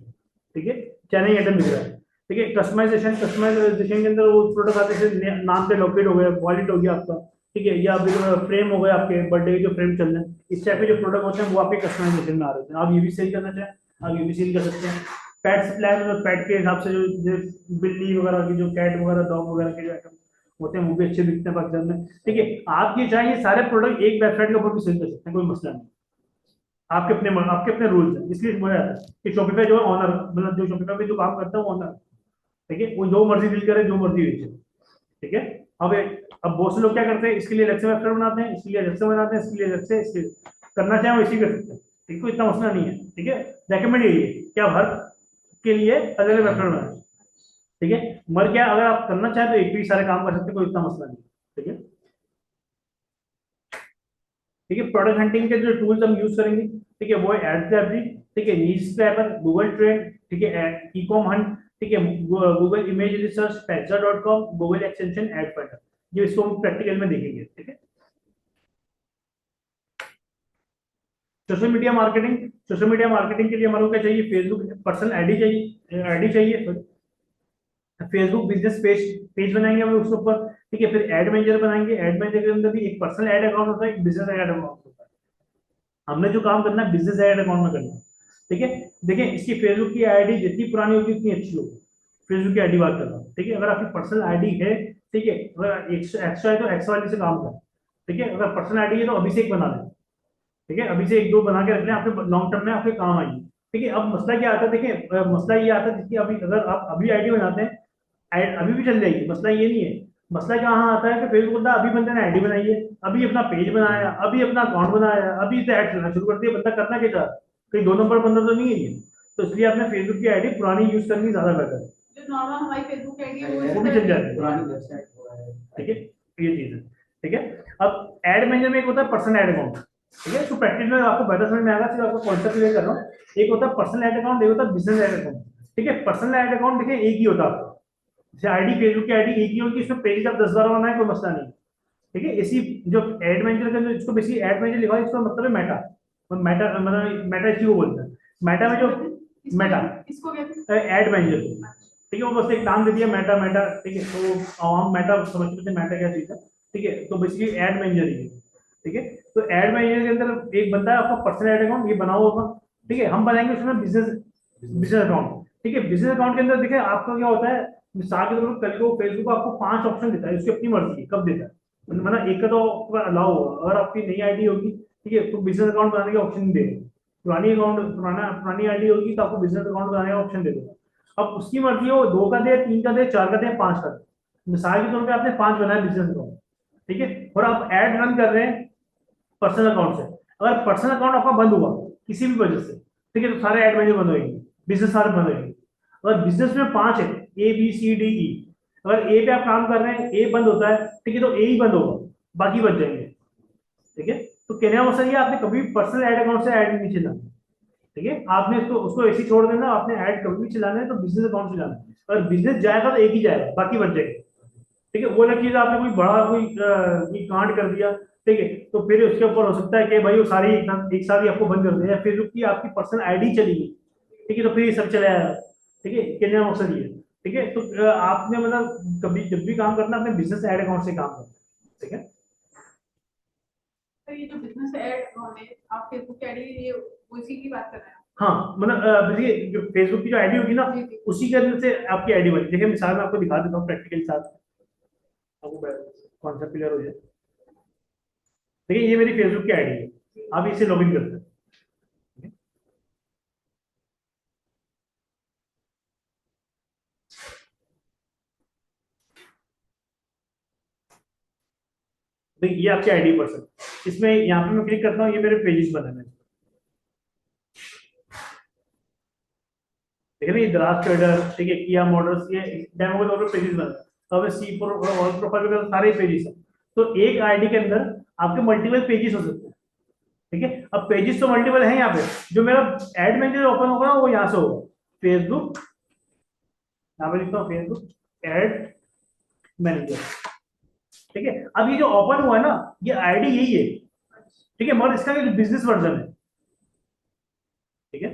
ठीक है, चाइना ही आइटम बिक रहा है, ठीक है। कस्टमाइजेशन के अंदर वो प्रोडक्ट आते हैं, जैसे नाम पे लॉकेट हो गया, वॉलेट हो गया आपका, ठीक है, या फिर फ्रेम हो गया, आपके बर्थडे के जो फ्रेम चल रहे हैं, इस टाइप के जो प्रोडक्ट होते हैं वो आपके कस्टमाइजेशन में आ रहे हैं, आप ये भी सेल करना चाहें आप ये भी सेल कर सकते हैं। पेट्स प्लान, पेट के हिसाब से जो बिल्ली वगैरह की, जो कैट वगैरह, डॉग वगैरह के जो आइटम होते हैं वो भी अच्छे बिकते हैं पाकिस्तान में, ठीक है। आप ये चाहें ये सारे प्रोडक्ट एक वेबसाइट के ऊपर भी सेल कर सकते हैं, कोई मसला नहीं, आपके अपने रूल्स हैं, इसलिए मजा आता है कि शॉपिफाई जो है ऑनर, मतलब जो शॉपिफाई पे जो काम करता है वो ऑनर, ठीक है, वो जो मर्जी डील करे, जो मर्जी बेचे, ठीक है। अब अब बहुत से लोग क्या करते हैं, इसके लिए अलग से वेबसाइट बनाते हैं, इसके लिए अलग से बनाते हैं, इसके लिए अलग से, इसके करना चाहे वो इसी कर सकते हैं, ठीक है, कोई इतना मसला नहीं है, ठीक है। रेकमेंड यही है कि आप हर के लिए अलग अलग वेबसाइट बनाए, ठीक है। मगर क्या अगर आप करना चाहें तो एक भी सारे काम कर सकते हैं, कोई इतना मसला नहीं, ठीक है, ठीक है। प्रोडक्ट हंटिंग के जो टूल्स हम यूज करेंगे, ठीक है, वो है एडफैब्रिक, ठीक है, नीश स्क्रैपर, गूगल ट्रेंड, ठीक है, इकॉम हंट, ठीक है, गूगल इमेज रिसर्च, पैक्सा.com, गूगल एक्सटेंशन, एड फाइंडर, ये इसको हम प्रैक्टिकल में देखेंगे, ठीक है। सोशल मीडिया मार्केटिंग के लिए हमारे को क्या चाहिए, फेसबुक पर्सनल आईडी चाहिए, फेसबुक बिजनेस पेज पेज बनाएंगे हम उसके ऊपर, ठीक है। फिर एड मैनेजर बनाएंगे, एड मैनेजर के अंदर भी एक पर्सनल एड अकाउंट होता है, एक बिजनेस एड अकाउंट होता है, हमने जो काम करना है बिजनेस एड अकाउंट में करना है, ठीक है। देखिए इसकी फेसबुक की आईडी जितनी पुरानी होगी उतनी अच्छी होगी, फेसबुक की आईडी बात कर रहा हूँ, ठीक है। अगर आपकी पर्सनल आईडी है, ठीक है, अगर एक्स्ट्रा है तो एक्स्ट्रा वाली से काम करें, ठीक है। अगर पर्सनल आईडी है तो अभी से एक बना लें, ठीक है, अभी से एक दो बना के रख लें, आपके लॉन्ग टर्म में आपके काम आएंगे, ठीक है। अब मसला क्या आता है, देखिए मसला ये आता है जिसकी अभी अगर आप अभी आईडी बनाते हैं, अभी भी चल जाएगी, मसला ये नहीं है। मसला कहाँ आता है कि फेसबुक बंदा अभी बंदे ने आईडी बनाई है, अभी अपना पेज बनाया, अभी अपना अकाउंट बनाया, अभी से ऐड चलना शुरू कर दिया, बंदा करना क्या चाह रहा है, कहीं 2 नंबर बंदा तो नहीं है ये, तो इसलिए आपने फेसबुक की आईडी पुरानी यूज करनी ज्यादा बेटर है। जो नॉर्मल हमारी फेसबुक आईडी है वो भी चल जाती है। पुरानी वेबसाइट हुआ है। ठीक है, ये चीज है। ठीक है, अब एड मैनेजर में एक होता है पर्सनल एड अकाउंट। ठीक है, तो प्रैक्टिस में आपको बेटर समझ में आएगा, सिर्फ आपको कॉन्सेप्ट क्लियर कर रहा हूँ। एक होता है पर्सनल एड अकाउंट, एक होता है बिजनेस एड अकाउंट। ठीक है, पर्सनल एड अकाउंट देखिए एक ही होता है आपका, जैसे आईडी फेसबुक की आईडी एक ही होगी, इसमें पेज आप 10-12 बनाए कोई मसला नहीं। ठीक है, इसी जो एड मैनेजर का जो इसको बेसिकली एड मैनेजर लिखा है, इसका मतलब है मेटा। मेटा मतलब मेटा इसी को बोलते हैं। मेटा में जो मेटा इसको कहते हैं एड मैनेजर, ठीक है, वो बस एक नाम दे दिया मेटा मेटा। ठीक है, तो हम मेटा समझते थे मेटा क्या चीज है। ठीक है, तो बेसिकली एड मैनेजर ही है। ठीक है, तो एड मैनेजर के अंदर एक बनता है आपका पर्सनल एड अकाउंट, ये बना हुआ होगा। ठीक है, हम बनाएंगे उसमें बिजनेस अकाउंट। ठीक है, बिजनेस अकाउंट के अंदर देखिए आपका क्या होता है, मिसाल के तौर पर कल को फेसबुक आपको 5 ऑप्शन देता है, उसकी अपनी मर्जी है कब देता है, मतलब एक का तो अलाउ होगा। अगर आपकी नई आईडी होगी, ठीक है, तो बिजनेस अकाउंट बनाने का ऑप्शन नहीं देगा। पुरानी आईडी होगी तो आपको बिजनेस अकाउंट बनाने का ऑप्शन दे देगा। अब उसकी मर्जी हो 2 का दे, 3 का दे, 4 का दे, 5 का दे। मिसाल के तौर पे आपने 5 बनाया बिजनेस अकाउंट। ठीक है, और आप एड रन कर रहे हैं पर्सनल अकाउंट से। अगर पर्सनल अकाउंट आपका बंद हुआ किसी भी वजह से, ठीक है, तो सारे एड मैनेजर बंद होंगे, बिजनेस सारे बंद होंगे। अगर बिजनेस में 5 है, A B C D E, अगर ए पे आप काम कर रहे हैं, ए बंद होता है, ठीक है, तो ए ही बंद होगा, बाकी बच जाएंगे। ठीक है, तो कहने का मतलब ये आपने कभी पर्सनल एड अकाउंट से ऐड नहीं चलाना। ठीक है, आपने उसको उसको ऐसे ही छोड़ देना। आपने ऐड कभी भी चलाना है तो बिजनेस अकाउंट से चलाना है। अगर बिजनेस जाएगा तो एक ही जाएगा, बाकी बच जाएगा। ठीक है, वो अलग चीज, आपने कोई बड़ा कोई कांड कर दिया, ठीक है, तो फिर उसके ऊपर हो सकता है कि भाई वो सारी एक साथ ही आपको बंद कर दे, या फिर की आपकी पर्सनल आईडी चली गई, ठीक है, तो फिर ये सब चला जाएगा। ठीक है, कहने का मकसद ये है। ठीक है, तो आपने मतलब कभी जब भी काम करना अपने बिजनेस एड अकाउंट से काम करना। ठीक है, तो ये जो बिजनेस ऐड अकाउंट है, आप फेसबुक की आईडी ये उसी की बात कर रहे हैं? हाँ, मतलब देखिए जो फेसबुक की जो आईडी होगी ना, जी, जी। उसी के अंदर से आपकी आईडी बनी। देखिए मिसाल में आपको दिखा देता हूँ प्रैक्टिकल साथ, आपको कॉन्सेप्ट क्लियर हो जाए। देखिए ये मेरी फेसबुक की आईडी है, आप इसे लॉगिन करते हैं। देखिए ये आपकी आईडी पर्सन, इसमें यहाँ पे मैं क्लिक करता हूँ, ये मेरे पेजेस बने हैं। ठीक है ना, ये दराज ट्रेडर, ठीक है, किया मोटर्स, ये डेमो के तौर पे पेजेस बने हैं। तो हमें सी पर ऑल प्रोफाइल वगैरह सारे पेजेस हैं। तो एक आईडी के अंदर आपके मल्टीपल पेजेस हो सकते हैं। ठीक है, अब पेजेस तो मल्टीपल है। यहाँ पे जो मेरा एड मैनेजर ओपन होगा ना, वो यहाँ से होगा फेसबुक, यहाँ पे लिखता हूँ फेसबुक एड मैनेजर। ठीक है, अब ये जो ओपन हुआ है ना, ये आईडी यही है। ठीक है, मगर इसका बिजनेस वर्जन है। ठीक है,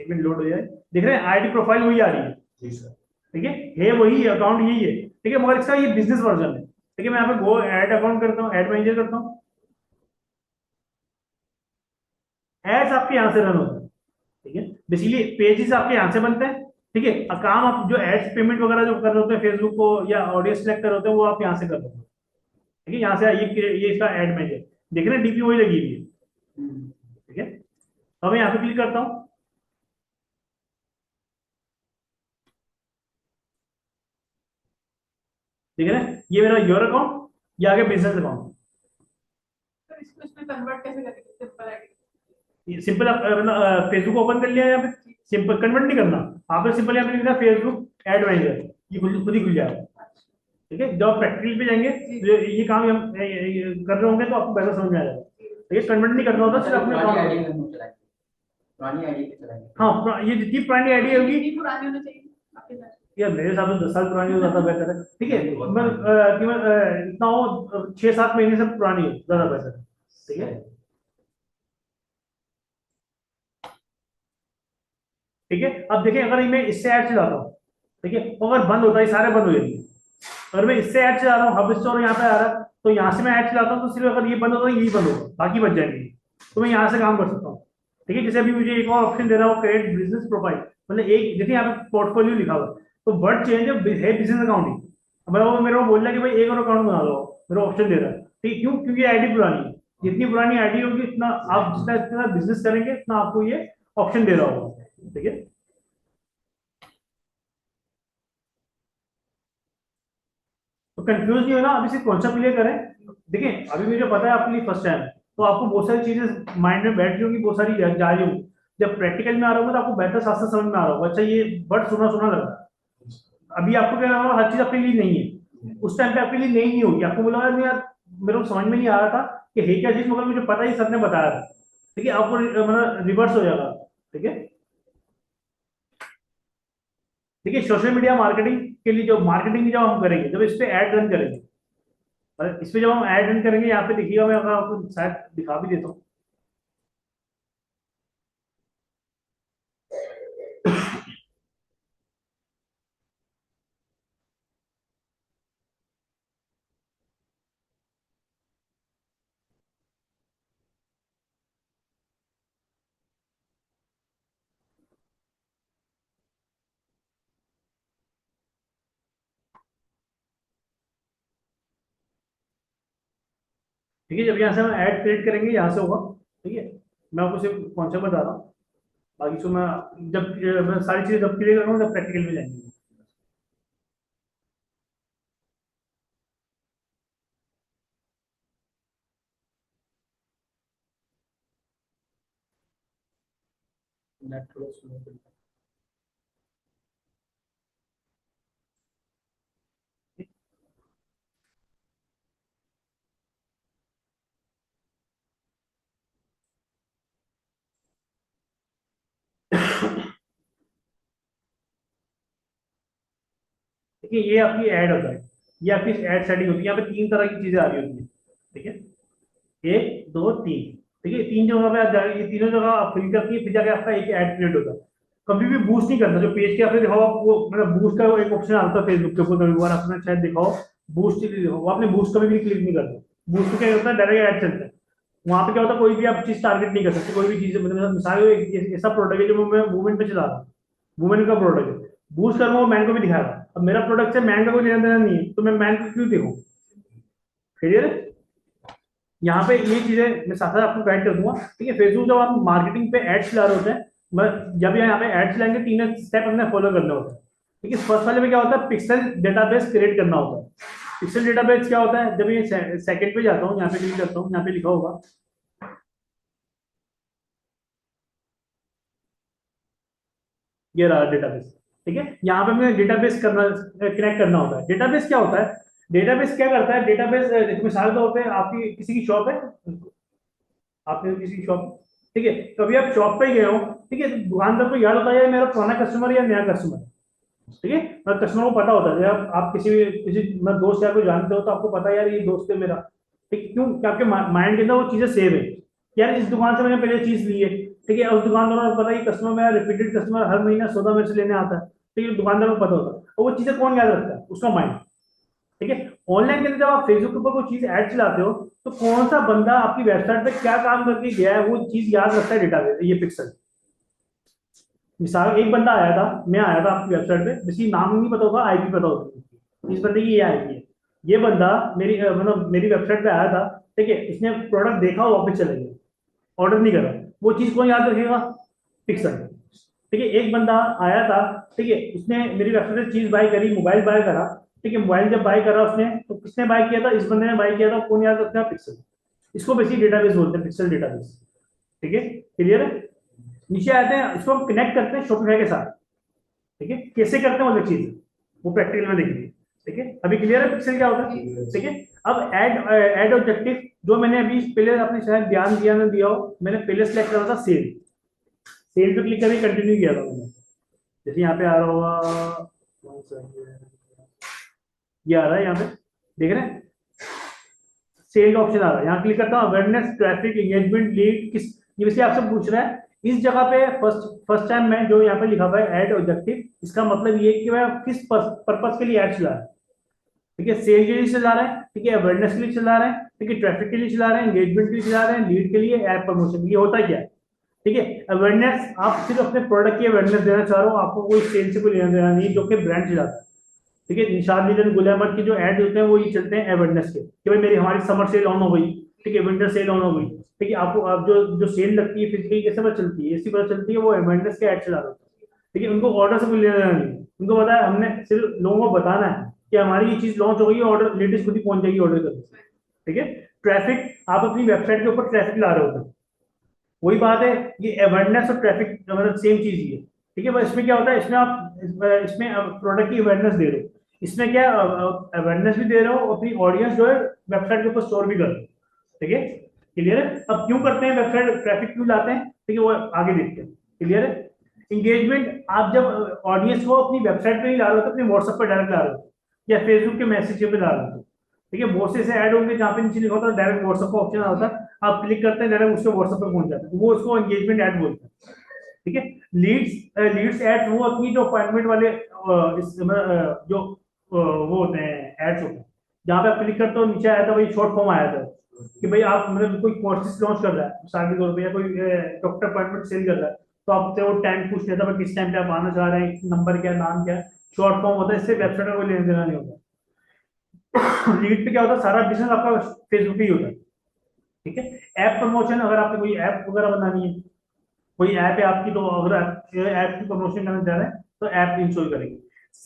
एक मिनट लोड हो जाए, देख रहे हैं आईडी प्रोफाइल वही आ रही है। जी सर। ठीक है वही अकाउंट यही है। ठीक है, मगर इसका ये बिजनेस वर्जन है। ठीक है, मैं यहाँ पे गो ऐड अकाउंट करता हूँ, ऐड मैनेजर करता हूँ, एड्स आपके यहाँ से रन होते हैं। ठीक है, बेसिकली पेजेस आपके यहाँ से बनते हैं। ठीक है, काम आप जो एड्स पेमेंट वगैरह जो कर रहे होते हैं फेसबुक को, या ऑडियंस सिलेक्ट कर रहे होते हैं, वो आप यहाँ से कर रहे होते हैं। ठीक है, यहाँ से ये इसका एड मैनेजर, देख रहे हैं डीपी वही लगी हुई है। ठीक है, अब मैं यहाँ पे क्लिक करता हूँ। ठीक है, ये मेरा योर अकाउंट, ये आगे बिजनेस अकाउंट। तो इसको इसमें कन्वर्ट कैसे करेंगे सिंपल आईडी? सिंपल मतलब फेसबुक ओपन कर लिया, यहाँ पे सिंपल कन्वर्ट नहीं करना। आपने सिंपल यहाँ पे लिखना फेसबुक एड मैनेजर, ये खुद ही खुल जाएगा। ठीक है, जब आप प्रैक्टिकल पे जाएंगे तो ये काम हम कर रहे होंगे तो आपको बेहतर समझ में आ जाएगा। ठीक है, कन्वर्ट नहीं करना होता, सिर्फ अपने पुरानी आईडी में चलाएंगे, पुरानी आईडी पे चलाएंगे। हाँ, ये जितनी पुरानी आईडी होगी, कितनी पुरानी होनी चाहिए आपके साथ? यार मेरे हिसाब से 10 साल पुरानी हो ज्यादा बेहतर है। ठीक है, मैं इतना हो 6-7 महीने से पुरानी हो ज्यादा बेहतर है। ठीक है, ठीक है, अब देखिए अगर मैं इससे ऐड चलाता हूँ, ठीक है, तो अगर बंद होता है, सारे बंद हो जाएंगे। अगर मैं इससे ऐड चला रहा हूँ, हब स्टोर यहाँ पे आ रहा है, तो यहाँ से मैं ऐड चलाता हूँ, तो सिर्फ अगर ये बंद होता है यही बंद होगा, बाकी बच जाएंगे। तो मैं यहाँ से काम कर सकता हूँ। ठीक है, जैसे अभी मुझे एक और ऑप्शन दे रहा है, क्रिएट बिजनेस प्रोफाइल, मतलब एक जैसे यहाँ पे पोर्टफोलियो लिखा हुआ है, तो वर्ड चेंज है बिजनेस अकाउंट ही। अब वो मेरे को बोल रहा है कि भाई एक और अकाउंट बना लो, मेरा ऑप्शन दे रहा है। ठीक, क्यों? क्योंकि आईडी पुरानी है। जितनी पुरानी आईडी होगी उतना आप जितना बिजनेस करेंगे उतना आपको ये ऑप्शन दे रहा होगा। ठीक है, तो कंफ्यूज नहीं होना, अभी सिर्फ कॉन्सेप्ट क्लियर करें। देखिए अभी मुझे पता है आपके लिए फर्स्ट टाइम है, तो आपको बहुत सारी चीजें माइंड में बैठ रही होंगी, बहुत सारी जा रही होंगी। जब प्रैक्टिकल में आ रहा होगा तो आपको बेहतर साथ साथ समझ में आ रहा होगा, अच्छा ये वर्ड सुना सुना लग रहा है। अभी आपको क्या होगा, हर चीज आपके लिए नहीं है, उस टाइम पे आपके लिए नहीं होगी, आपको बोला यार मेरे को समझ में नहीं आ रहा था कि है क्या चीज, मगर मुझे पता ही सर ने बताया था। ठीक है, आपको मतलब रिवर्स हो जाएगा। ठीक है, देखिए सोशल मीडिया मार्केटिंग के लिए जो मार्केटिंग जब हम करेंगे, जब इस पे ऐड रन करेंगे, और इस पे जब हम ऐड रन करेंगे, यहाँ पे देखिएगा, मैं अगर आपको शायद दिखा भी देता हूँ। ठीक है, जब यहाँ से हम ऐड क्रिएट करेंगे, यहाँ से होगा। ठीक है, मैं आपको सिर्फ कॉन्सेप्ट बता रहा हूँ, बाकी तो मैं जब मैं सारी चीजें जब क्लियर करूँगा, जब प्रैक्टिकल में जाएंगे। नेट थोड़ा स्लो चल रहा देखिए ये आपकी ऐड होता है, ये आपकी ऐड सेटिंग होती है, यहाँ पे तीन तरह की चीजें आ रही होती है। ठीक है, एक दो तीन। ठीक है, तीन जगह पे आप जाएंगे, ये तीनों जगह आप फिल करके फिर जाके आपका एक ऐड क्रिएट होगा। कभी भी बूस्ट नहीं करना, जो पेज के आपने दिखाओ आपको, मतलब बूस्ट का एक ऑप्शन आता है फेसबुक के ऊपर, कभी बार आपने शायद दिखाओ बूस्ट, वो आपने बूस्ट कभी भी क्लिक नहीं करना। बूस्ट क्या होता है, डायरेक्ट ऐड चलता है। वहां पे क्या होता है, कोई भी आप चीज टारगेट नहीं कर सकते, कोई भी चीज, मतलब मिसाल ऐसा प्रोडक्ट है जो मैं मूवमेंट पे चला रहा हूँ, वुमेन का प्रोडक्ट है, बूस्ट करूंगा वो मैन को भी दिखाएगा। अब मेरा प्रोडक्ट से मैन का कोई लेना देना नहीं है, तो मैं मैन को क्यों देखूं? क्लियर है? यहाँ पे ये चीजें मैं साथ साथ आपको गाइड कर दूंगा। ठीक है, फेसबुक जब आप मार्केटिंग पे एड्स चला रहे होते हैं, जब यहाँ पे एड्स चलाएंगे, तीन स्टेप हमने फॉलो करना होता है। ठीक है, फर्स्ट वाले में क्या होता है, पिक्सल डेटाबेस क्रिएट करना होता है। पिक्सल डेटाबेस क्या होता है, जब ये सेकंड पे जाता हूँ, यहाँ पे क्लिक करता हूँ, यहाँ पे लिखा होगा, ये रहा डेटाबेस। ठीक है, यहाँ पे हमें डेटाबेस करना, कनेक्ट करना होता है। डेटाबेस क्या होता है, डेटाबेस क्या करता है, डेटाबेस मिसाल के तौर पे आपकी किसी की शॉप है, आपने किसी की शॉप, ठीक है, कभी आप शॉप पे गए हो, ठीक है, तो दुकानदार को याद होता है यार मेरा पुराना कस्टमर या नया कस्टमर। ठीक है, और कस्टमर को पता होता है, जब आप किसी मतलब दोस्त यार को जानते हो, तो आपको पता है यार ये दोस्त है मेरा। ठीक है, क्यों? कि आपके माइंड के अंदर वो चीजें सेव है, यार इस दुकान से मैंने पहले चीज ली है। ठीक है, उस दुकानदार को पता है कि कस्टमर मेरा रिपीटेड कस्टमर, हर महीना सौदा मेरे से लेने आता है। ठीक है, दुकानदार को पता होता है, और वो चीजें कौन याद रखता है? उसका माइंड। ठीक है, ऑनलाइन के अंदर जब आप फेसबुक के ऊपर कोई चीज ऐड चलाते हो, तो कौन सा बंदा आपकी वेबसाइट पे क्या काम करके गया है, वो चीज याद रखता है डेटाबेस, ये पिक्सल। मिसाल एक बंदा आया था, मैं आया था आपकी वेबसाइट पे, जिसकी नाम नहीं पता होगा, आईपी पता होगी, इस बंदे की ये आईपी है, ये बंदा मेरी मतलब मेरी वेबसाइट पे आया था। ठीक है, इसने प्रोडक्ट देखा, वापस चले गया, ऑर्डर नहीं करा, वो चीज कौन याद रखेगा? पिक्सल। ठीक है, एक बंदा आया था, ठीक है, उसने मेरी वेबसाइट से चीज बाय करी, मोबाइल बाय करा। ठीक है, मोबाइल जब बाय करा उसने, तो किसने बाय किया था? इस बंदे ने बाय किया था, कौन याद रखता है? पिक्सल। इसको बेसिक डेटाबेस बोलते हैं, पिक्सल डेटाबेस। ठीक है, क्लियर है? नीचे आते हैं, इसको हम कनेक्ट करते हैं शॉपिफाई के साथ। ठीक है, कैसे करते हैं वो अलग चीज है, वो प्रैक्टिकल में देखेंगे। ठीक है, अभी क्लियर है पिक्सल क्या होता है? ठीक है, अब ऐड ऑब्जेक्टिव, जो मैंने अभी पहले आपने शायद ध्यान दिया ना दिया हो, मैंने पहले सेलेक्ट करा था सेल। सेल पे क्लिक करके कंटिन्यू किया था मैंने, जैसे यहाँ पे आ रहा होगा, कौन सा ये आ रहा है यहाँ पे, देख रहे हैं, सेल ऑप्शन आ रहा है, यहाँ क्लिक करता हूँ, अवेयरनेस, ट्रैफिक, एंगेजमेंट, लीड, किस, ये वैसे आपसे पूछ रहा है। इस जगह पे फर्स्ट फर्स्ट टाइम में जो यहाँ पे लिखा हुआ है ऐड ऑब्जेक्टिव, इसका मतलब ये कि वह किस पर्पस के लिए ऐड चला रहा है। ठीक है, सेल के लिए चला रहा है, ठीक है, अवेयरनेस के लिए चला रहा है, ठीक है, ट्रैफिक के लिए चला रहे हैं, एंगेजमेंट के लिए चला रहे हैं, लीड के लिए, ऐप प्रमोशन के लिए। होता क्या है? ठीक है, अवेयरनेस, आप सिर्फ अपने प्रोडक्ट की अवेयरनेस देना चाह रहे हो, आपको कोई सेल से कोई लेना देना नहीं, जो कि ब्रांड चलाता है। ठीक है, निशाद नीलन गुलामत के जो एड होते हैं वो ये चलते हैं अवेयरनेस के, कि भाई मेरी हमारी समर सेल ऑन हो गई, ठीक है, विंटर सेल ऑन हो गई। ठीक है, आपको आप जो जो सेल लगती है फिजिकली कैसे पता चलती है? इसी पता चलती है, वो अवेयरनेस के एड चला रहे हैं। ठीक है, उनको ऑर्डर से कोई लेना देना नहीं, उनको पता है हमने सिर्फ लोगों को बताना है कि हमारी ये चीज लॉन्च हो गई है, ऑर्डर लेटेस्ट खुद ही पहुंच जाएगी ऑर्डर करने। ठीक है, ट्रैफिक, आप अपनी वेबसाइट के ऊपर ट्रैफिक ला रहे होते हैं, वही बात है, ये अवेयरनेस और ट्रैफिक मतलब सेम चीज ही है, ठीक है। बस इसमें क्या होता है, इसमें आप इसमें प्रोडक्ट की अवेयरनेस दे रहे हो, इसमें क्या अवेयरनेस भी दे रहे हो, अपनी ऑडियंस जो है वेबसाइट के ऊपर स्टोर भी कर रहे हो, ठीक है। क्लियर है। अब क्यों करते हैं वेबसाइट ट्रैफिक क्यों लाते हैं, ठीक है, वो आगे देखते हैं। क्लियर है। इंगेजमेंट आप जब ऑडियंस को अपनी वेबसाइट पे नहीं ला रहे हो तो अपने व्हाट्सएप पर डायरेक्ट ला रहे हो या फेसबुक के मैसेज पे ला रहे हो, ठीक है। बहुत से ऐसे ऐड होंगे जहाँ पे नीचे लिखा होता है डायरेक्ट व्हाट्सएप का ऑप्शन आता है, आप क्लिक करते हैं डायरेक्ट उसके व्हाट्सएप पे पहुंच जाते हैं, वो उसको एंगेजमेंट ऐड बोलते हैं, ठीक है। लीड्स एड्स वो अपनी जो अपॉइंटमेंट वाले जो वो होते हैं एड्स होते हैं, जहाँ पे आप क्लिक करते हो नीचे आया था भाई शॉर्ट फॉर्म आया था कि भाई आप मतलब कोई कोर्सेज लॉन्च कर रहा है मिसाल के तौर पे, या कोई डॉक्टर अपॉइंटमेंट सेल कर रहा है, तो आपसे वो टाइम पूछ लेता है किस टाइम पे आप आना चाह रहे हैं, नंबर क्या, नाम क्या, शॉर्ट फॉर्म होता है, इससे वेबसाइट में कोई लेना देना नहीं होता। लीड पे क्या होता है, सारा बिजनेस आपका फेसबुक पे ही होता है, ठीक है। ऐप प्रमोशन, अगर आपने कोई ऐप वगैरह बनानी है, कोई ऐप है आपकी, तो अगर ऐप की प्रमोशन करना चाह रहे हैं तो ऐप इंस्टॉल करेंगे।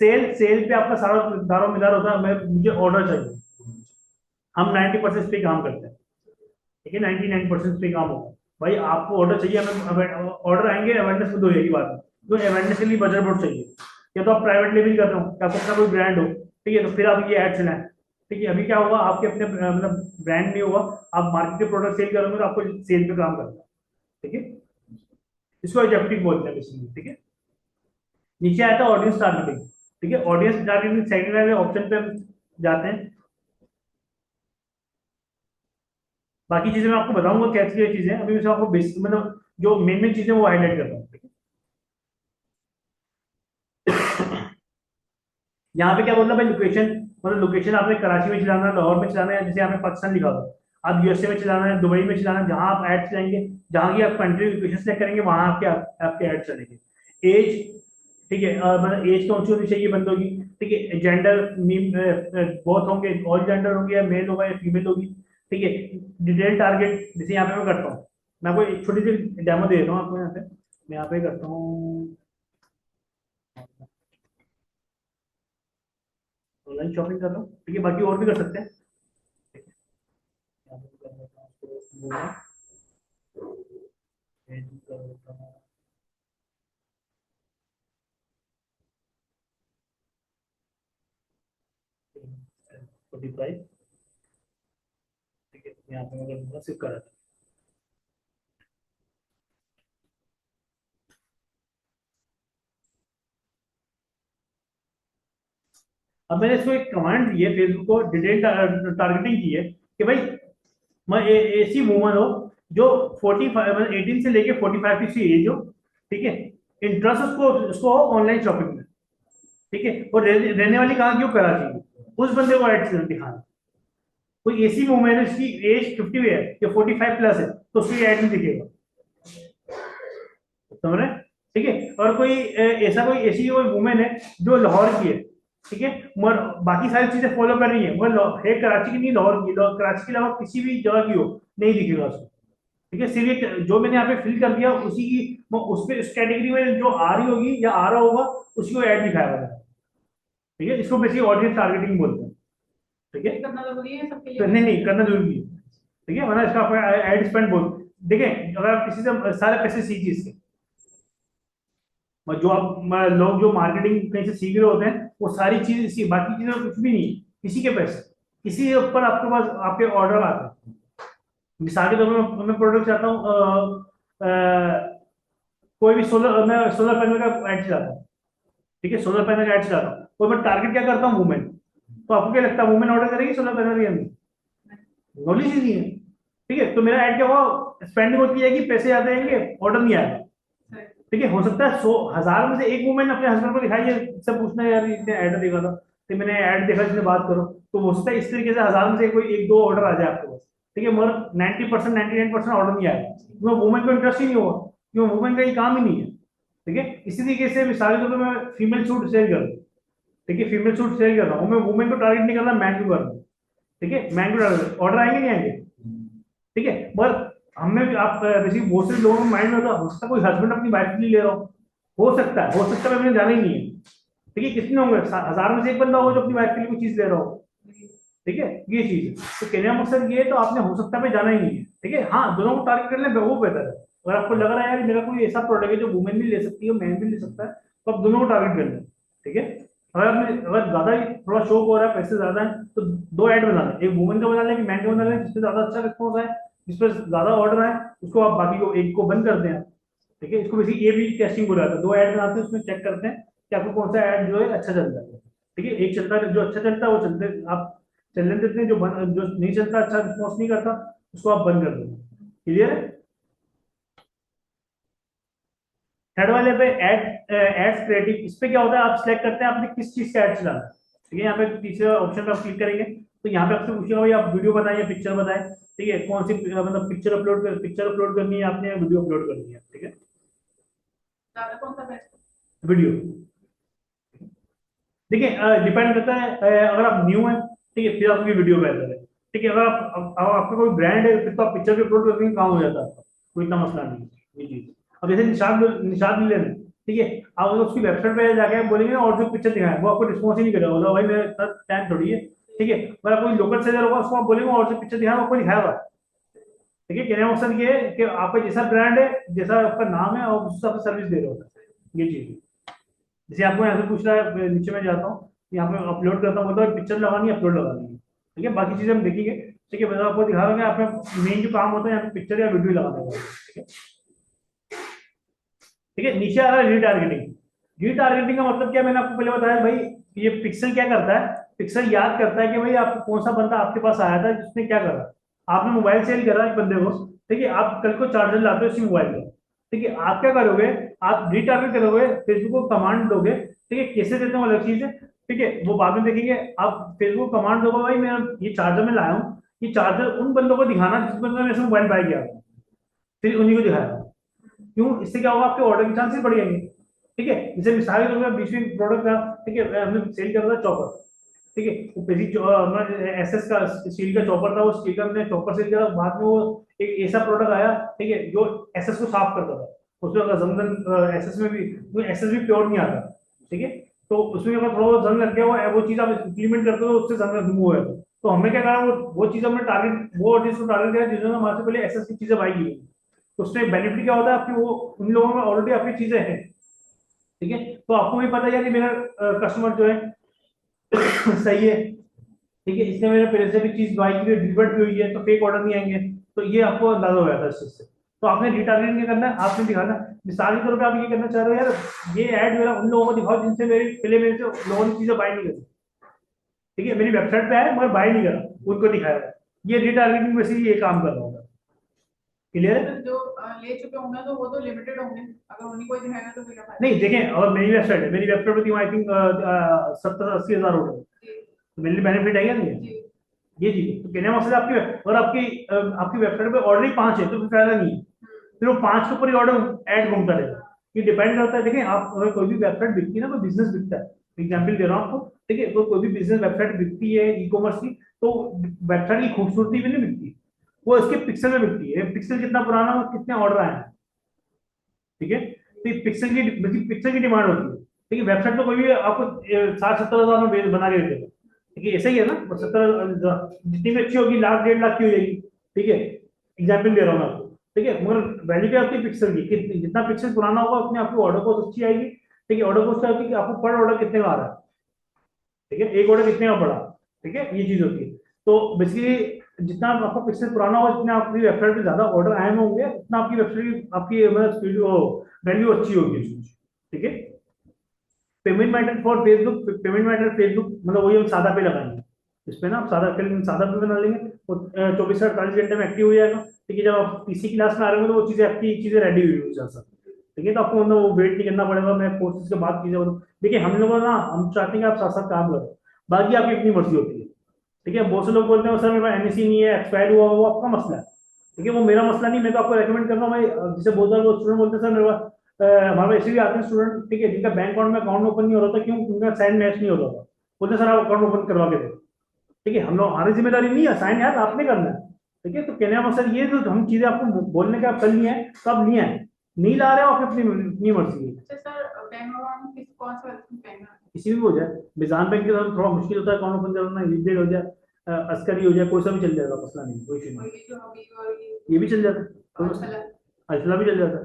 सेल सेल पे आपका सारा दारो मदार होता है, मुझे ऑर्डर चाहिए, हम 90% पे काम करते हैं, ठीक है। 99% पे काम होगा, भाई आपको ऑर्डर चाहिए, हमें ऑर्डर आएंगे, अवेयरनेस में दो यही बात है, तो अवेयरनेस के लिए बजट बोर्ड चाहिए, या तो आप प्राइवेट लेवल कर रहे हो, या आपका कोई ब्रांड हो, ठीक है, तो फिर आप ये ऐड चलाएं, ठीक है। अभी क्या होगा, आपके अपने मतलब ब्रांड नहीं होगा, आप मार्केट के प्रोडक्ट सेल करोगे तो आपको सेल पे काम करना है, ठीक है। इसको एडजेक्टिव बोलते हैं बेसिकली, ठीक है। नीचे आता है ऑडियंस टारगेटिंग, ठीक है। ऑडियंस टारगेटिंग सेकंड वाले ऑप्शन पे हम जाते हैं, बाकी चीजें मैं आपको बताऊंगा कैसी क्या चीजें, अभी मैं आपको बेसिक मतलब जो मेन मेन चीजें वो हाईलाइट करता हूँ, ठीक है। यहाँ पे क्या बोलना भाई, लोकेशन, मतलब लोकेशन आपने कराची में चलाना है, लाहौर में चलाना है, जैसे यहाँ पे पाकिस्तान लिखा हुआ है, आप यूएसए में चलाना है, दुबई में चलाना है, जहां आप ऐड चलाएंगे, जहां की आप कंट्री लोकेशन सेलेक्ट करेंगे वहां आपके ऐड चलेंगे। एज, ठीक है, मतलब एज कौन सी होनी चाहिए बंदों की, ठीक है। जेंडर बहुत होंगे, ऑल जेंडर होंगे, या मेल होगा या फीमेल होगी, ठीक है। डिटेल टारगेट, जैसे यहाँ पे मैं करता हूँ, मैं आपको एक छोटी सी डेमो दे रहा हूँ आपको, यहाँ पे मैं यहाँ पे करता हूँ ऑनलाइन शॉपिंग कर रहा हूँ, ठीक है, बाकी और भी कर सकते हैं, ठीक है। यहाँ पे कर लेता हूँ इसको, बोला, ये भी कर लेता हूँ, 45, ठीक है, यहाँ पे मैं कर दूंगा सिर्फ करा था। अब मैंने इसको एक कमांड दी है फेसबुक को, डिटेल टारगेटिंग की है कि भाई मैं ऐसी वूमन हो जो 45 मतलब 18 से लेके 45 की एज हो, ठीक है, इंटरेस्ट उसको हो ऑनलाइन शॉपिंग में, ठीक है, और रहने वाली कहाँ की हो, कराची की, उस बंदे को एड दिखाना। कोई ऐसी वूमन है जिसकी एज 50 है या 45 प्लस है, तो उसकी एड नहीं दिखेगा, समझ रहे हैं? ठीक है। और कोई ऐसा कोई ऐसी कोई वुमेन है जो लाहौर की है, ठीक है, मगर बाकी सारी चीजें फॉलो कर रही है, मगर है कराची की नहीं, लाहौर की, कराची के अलावा किसी भी जगह की हो, नहीं दिखेगा उसको, ठीक है। सिर्फ जो मैंने यहाँ पे फिल कर दिया उसी की उस पे उस कैटेगरी में जो आ रही होगी या आ रहा होगा उसी को ऐड दिखाया होगा, ठीक है। इसको बेसिक ऑडियंस टारगेटिंग बोलते हैं, ठीक है। ये करना जरूरी है सबके तो लिए। नहीं करना जरूरी है, ठीक है, वरना इसका आपका एड स्पेंड बोल, देखें अगर आप किसी से सारे पैसे सीखिए इसके, जो आप लोग जो मार्केटिंग कहीं से सीख रहे होते हैं वो सारी चीज इसी, बाकी चीजें कुछ भी नहीं है, किसी के पैसे, किसी के ऊपर आपके पास आपके ऑर्डर आते हैं। मिसाल के तौर पर मैं प्रोडक्ट चाहता हूँ, कोई भी सोलर, मैं सोलर पैनल का एड चलाता हूँ, ठीक है, सोलर पैनल का एड चलाता हूँ, तो मैं टारगेट क्या करता हूँ, वुमेन। तो आपको क्या लगता है वुमेन ऑर्डर करेगी सोलर पैनल या नहीं? नॉलेज ही नहीं है, ठीक है। तो मेरा एड क्या हुआ, स्पेंडिंग होती है कि पैसे आते आएंगे, ऑर्डर नहीं आएगा, ठीक है। हो सकता है 100,000 में से एक वुमेन अपने हस्बैंड को दिखाई है, सब पूछना है यार इसने ऐड देखा था, तो मैंने ऐड देखा, इसने बात करो, तो हो सकता है इस तरीके से 1,000 में से कोई एक दो ऑर्डर आ जाए आपके पास, ठीक है, मगर 90% 99% ऑर्डर नहीं आएगा, क्योंकि वुमेन को इंटरेस्ट ही नहीं होगा, क्योंकि वुमेन का ये काम ही नहीं है, ठीक है। इसी तरीके से मिसाल के तौर पर मैं फीमेल सूट सेल कर रहा हूँ, ठीक है, फीमेल सूट सेल कर रहा हूँ, मैं वुमेन को टारगेट नहीं कर रहा, मैन को कर रहा हूँ, ठीक है, मैन को टारगेट, ऑर्डर आएंगे नहीं आएंगे, ठीक है। पर हमें भी आप बेसिक बहुत से लोगों में माइंड में होता है, हो सकता है कोई हस्बैंड अपनी वाइफ के लिए ले रहा हो सकता है, हो सकता है, मैंने जाना ही नहीं है, ठीक है। कितने होंगे, 1,000 में से एक बंदा हो जो अपनी वाइफ के लिए कोई चीज ले रहा हो, ठीक है, ये चीज है। तो कहने का मकसद ये है, तो आपने हो सकता है पे जाना ही नहीं है, ठीक है। हाँ, दोनों को टारगेट कर ले वो बेहतर है, अगर आपको लग रहा है यार मेरा कोई ऐसा प्रोडक्ट है जो वुमेन भी ले सकती है मैन भी ले सकता है, तो आप दोनों को टारगेट कर लें। ठीक है, अगर ज्यादा ही थोड़ा शौक हो रहा है, पैसे ज्यादा है, तो दो ऐड बना लें, एक वुमेन का बना लें, एक मैन का बना लें, जिसपे ज्यादा अच्छा रिस्पॉन्स है, जिस पर ज्यादा ऑर्डर है, उसको आप बाकी को एक को बंद कर दें। ठीक है, इसको बेसिकली ए बी टेस्टिंग बोला जाता है। दो ऐड बनाते हैं, उसमें चेक करते हैं कि आपको कौन सा ऐड जो है अच्छा चल रहा है। ठीक है, एक चलता है, जो अच्छा चलता है वो चलते आप चलने देते हैं, जो नहीं चलता, अच्छा रिस्पॉन्स नहीं करता, उसको आप बंद कर देंगे। क्लियर है? थर्ड वाले पे एड्स क्रिएटिव, इस पे क्या होता है, आप सिलेक्ट करते हैं आपने किस चीज का ऐड चलाना है। ठीक है, यहाँ पे तीसरे ऑप्शन पे आप क्लिक करेंगे, तो यहाँ पे आपसे पूछेगा भाई आप वीडियो बताएं या पिक्चर बताएं। ठीक है, कौन सी मतलब पिक्चर अपलोड करनी है आपने, वीडियो अपलोड करनी है। ठीक है, ज्यादा कौन सा बेस्ट है? वीडियो। देखिए डिपेंड करता है, अगर आप न्यू हैं, ठीक है, फिर आपकी वीडियो बेहतर है। ठीक है, अगर आपका कोई ब्रांड है, फिर तो आप पिक्चर भी अपलोड करने का काम हो जाता है आपका, कोई इतना मसला नहीं है ये चीज। अब जैसे निशाद मिले हैं, ठीक है, आप अगर उसकी वेबसाइट पे जाके बोलेंगे ना और जो पिक्चर दिखाएं, वो आपको रिस्पॉन्स ही नहीं करेगा, बोला भाई मेरा इतना टाइम थोड़ी है। ठीक है, अगर आप कोई लोकल सेलर होगा, उसको आप बोलेंगे और जो पिक्चर दिखाएं, वो आपको दिखाएगा। ठीक है, कहने का मकसद ये है कि आपका जैसा ब्रांड है, जैसा आपका नाम है, और उस हिसाब से सर्विस दे रहे होता है ये चीज। जैसे आपको यहाँ से पूछ रहा है, नीचे में जाता हूँ, यहाँ पे अपलोड करता हूँ, मतलब पिक्चर लगानी है, अपलोड लगानी है। ठीक है, बाकी चीजें हम देखेंगे। ठीक है, बस आपको दिखा रहा हूँ कि आपका मेन जो काम होता है यहाँ पे पिक्चर या वीडियो लगाने का। ठीक है, ठीक है, नीचे आ रहा है रीटारगेटिंग। रीटारगेटिंग का मतलब क्या, मैंने आपको पहले बताया भाई, ये पिक्सल क्या करता है, पिक्सल याद करता है कि भाई आपको कौन सा बंदा आपके पास आया था, जिसने क्या करा। आपने मोबाइल सेल करा एक बंदे को, ठीक है, आप कल को चार्जर लाते हो इसी मोबाइल का। ठीक है, आप क्या करोगे, आप रीटारगेट करोगे, फेसबुक को कमांड दोगे। ठीक है, कैसे देते हो अलग चीज है। ठीक है, वो बाद में देखेंगे। आप फेसबुक को कमांड दोगे, भाई मैं ये चार्जर में लाया हूँ, ये चार्जर उन बंदों को दिखाना जिस बंदे ने मोबाइल बाय किया था, फिर उन्हीं को दिखाया। क्यों, इससे क्या होगा, आपके ऑर्डर के चांसेस बढ़ जाएंगे। ठीक है, जैसे मिसाल के तौर पर 20 प्रोडक्ट था, ठीक है, हमने सेल कर रहा था चॉपर। ठीक है, वो बेसिक जो एसएस का स्टील का चॉपर था, वो स्टील का हमने चॉपर सेल करा, बाद में वो एक ऐसा प्रोडक्ट आया, ठीक है, जो एसएस को साफ करता था। उसमें अगर जंग एसएस में भी एसएस भी प्योर नहीं आता। ठीक है, तो उसमें अगर थोड़ा बहुत जंग लग गया, वो चीज आप इम्प्लीमेंट करते हो, उससे जंग रिमूव है। तो हमने क्या करा, वो चीज हमने टारगेट, वो ऑडियंस को टारगेट किया जिन्होंने हमारे से पहले एसएस की चीजें बाई की। उसमें बेनिफिट क्या होता है आपकी, वो उन लोगों में ऑलरेडी आपकी चीजें हैं। ठीक है, तो आपको भी पता है कि मेरा कस्टमर जो है सही है। ठीक है, इसने मेरे पहले से भी चीज बाई की डिलीवर्ड भी हुई है, तो फेक ऑर्डर नहीं आएंगे। तो ये आपको अंदाजा हो जाता है इस चीज से। तो आपने रिटारगेट क्या करना है, आपने दिखाना, मिसाल के तौर पर आप ये करना चाह रहे हो, यार ये ऐड मेरा उन लोगों को दिखाओ जिनसे मेरे से लोगों ने चीजें बाई नहीं करी। ठीक है, मेरी वेबसाइट पे आए मगर बाई नहीं करा, उनको दिखाया। ये रिटारगेटिंग में से ये काम कर रहा होगा। क्लियर है? तो जो ले चुके होंगे तो वो तो लिमिटेड होंगे, अगर उन्हीं को ही दिखाएगा तो फिर क्या फायदा? नहीं देखें, और मेरी वेबसाइट है, मेरी वेबसाइट पे आई थिंक 70-80 हज़ार ऑर्डर, जी तो मेरे लिए बेनिफिट है या नहीं है? जी। ये चीज है। तो कहने का मकसद है, आपकी और आपकी वेबसाइट पे ऑर्डर ही 5 है, तो फिर फायदा नहीं है। फिर वो 5 के ऊपर ही ऑर्डर ऐड घूमता रहेगा। ये डिपेंड करता है, देखें आप अगर कोई भी वेबसाइट बिकती है ना, कोई बिजनेस बिकता है, एग्जाम्पल दे रहा हूँ आपको। ठीक है, तो कोई भी बिजनेस वेबसाइट बिकती है ई कॉमर्स की, तो वेबसाइट की खूबसूरती में नहीं बिकती, वो इसके पिक्सल में बिकती है, पिक्सल कितना पुराना और कितने ऑर्डर आए हैं। ठीक है, तो पिक्सल की डिमांड होती है। ठीक है, वेबसाइट तो कोई भी आपको 60-70 हज़ार में बना के दे देगा। ठीक है, ऐसा ही है ना, 70 जितनी भी अच्छी होगी, लाख 1.5 लाख की हो जाएगी। ठीक है, एग्जाम्पल दे रहा हूँ मैं आपको। ठीक है, मगर वैल्यू क्या होती है पिक्सल की, जितना पिक्सल पुराना होगा उतनी आपकी ऑर्डर कॉस्ट अच्छी आएगी। ठीक है, ऑर्डर कॉस्ट क्या होती है कि आपको पर ऑर्डर कितने का आ रहा है। ठीक है, एक ऑर्डर कितने का पड़ा। ठीक है, ये चीज होती है। तो बेसिकली जितना आपका पिक्सल पुराना होगा, जितना आपकी वेबसाइट पे ज्यादा ऑर्डर आए होंगे, उतना आपकी वेबसाइट आपकी मतलब वैल्यू अच्छी होगी उसकी। ठीक है, payment method for Facebook, payment method Facebook मतलब वही हम सादा पे लगाएंगे। इस पे ना आप सादा पे बना लेंगे, और 24 से 48 घंटे में एक्टिव हो जाएगा। ठीक है, जब आप तीसरी क्लास में आ रहे होंगे तो वो चीजें आपकी चीजें रेडी हुई होंगी सर। ठीक है, तो आपको मतलब वो वेट नहीं करना पड़ेगा, मैं कोर्सेज के बाद चीजें मतलब देखिए, हम लोग ना हम चाहते हैं कि आप साथ साथ काम करें, बाकी आपकी अपनी मर्जी होती है। ठीक है, बहुत से लोग बोलते हैं सर मेरे पास एनएससी नहीं है, एक्सपायर हुआ, वो आपका मसला है। ठीक है, वो मेरा मसला नहीं, मैं तो आपको रेकमेंड कर रहा हूँ भाई। जिसे बहुत सारे स्टूडेंट बोलते हैं सर मेरे पास हमारे पास ऐसे भी आते हैं स्टूडेंट, ठीक है, जिनका बैंक अकाउंट में अकाउंट ओपन नहीं हो रहा था, क्यों, उनका साइन मैच नहीं हो रहा था। बोलते हैं, सर आप अकाउंट ओपन करवा के दो। ठीक है, हम लोग, हमारी जिम्मेदारी नहीं है, साइन यार आपने करना है। ठीक है, तो कहने का मकसद ये, तो हम चीजें आपको बोलने का कल नहीं है, कब नहीं है, नहीं ला रहे हो आप, अपनी अपनी मर्जी है। अच्छा सर, बैंक अकाउंट किस कौन सा बैंक है? किसी भी हो जाए, मिजान बैंक के साथ थोड़ा मुश्किल होता है अकाउंट ओपन करना, यूबीआई हो जाए, अस्करी हो जाए, कोई सा भी चल जाएगा, मसला नहीं, कोई इशू और नहीं। ये जो हबीब और ये भी चल जाता है, कोई और मसला चला नहीं। अल्फा भी चल जाता है,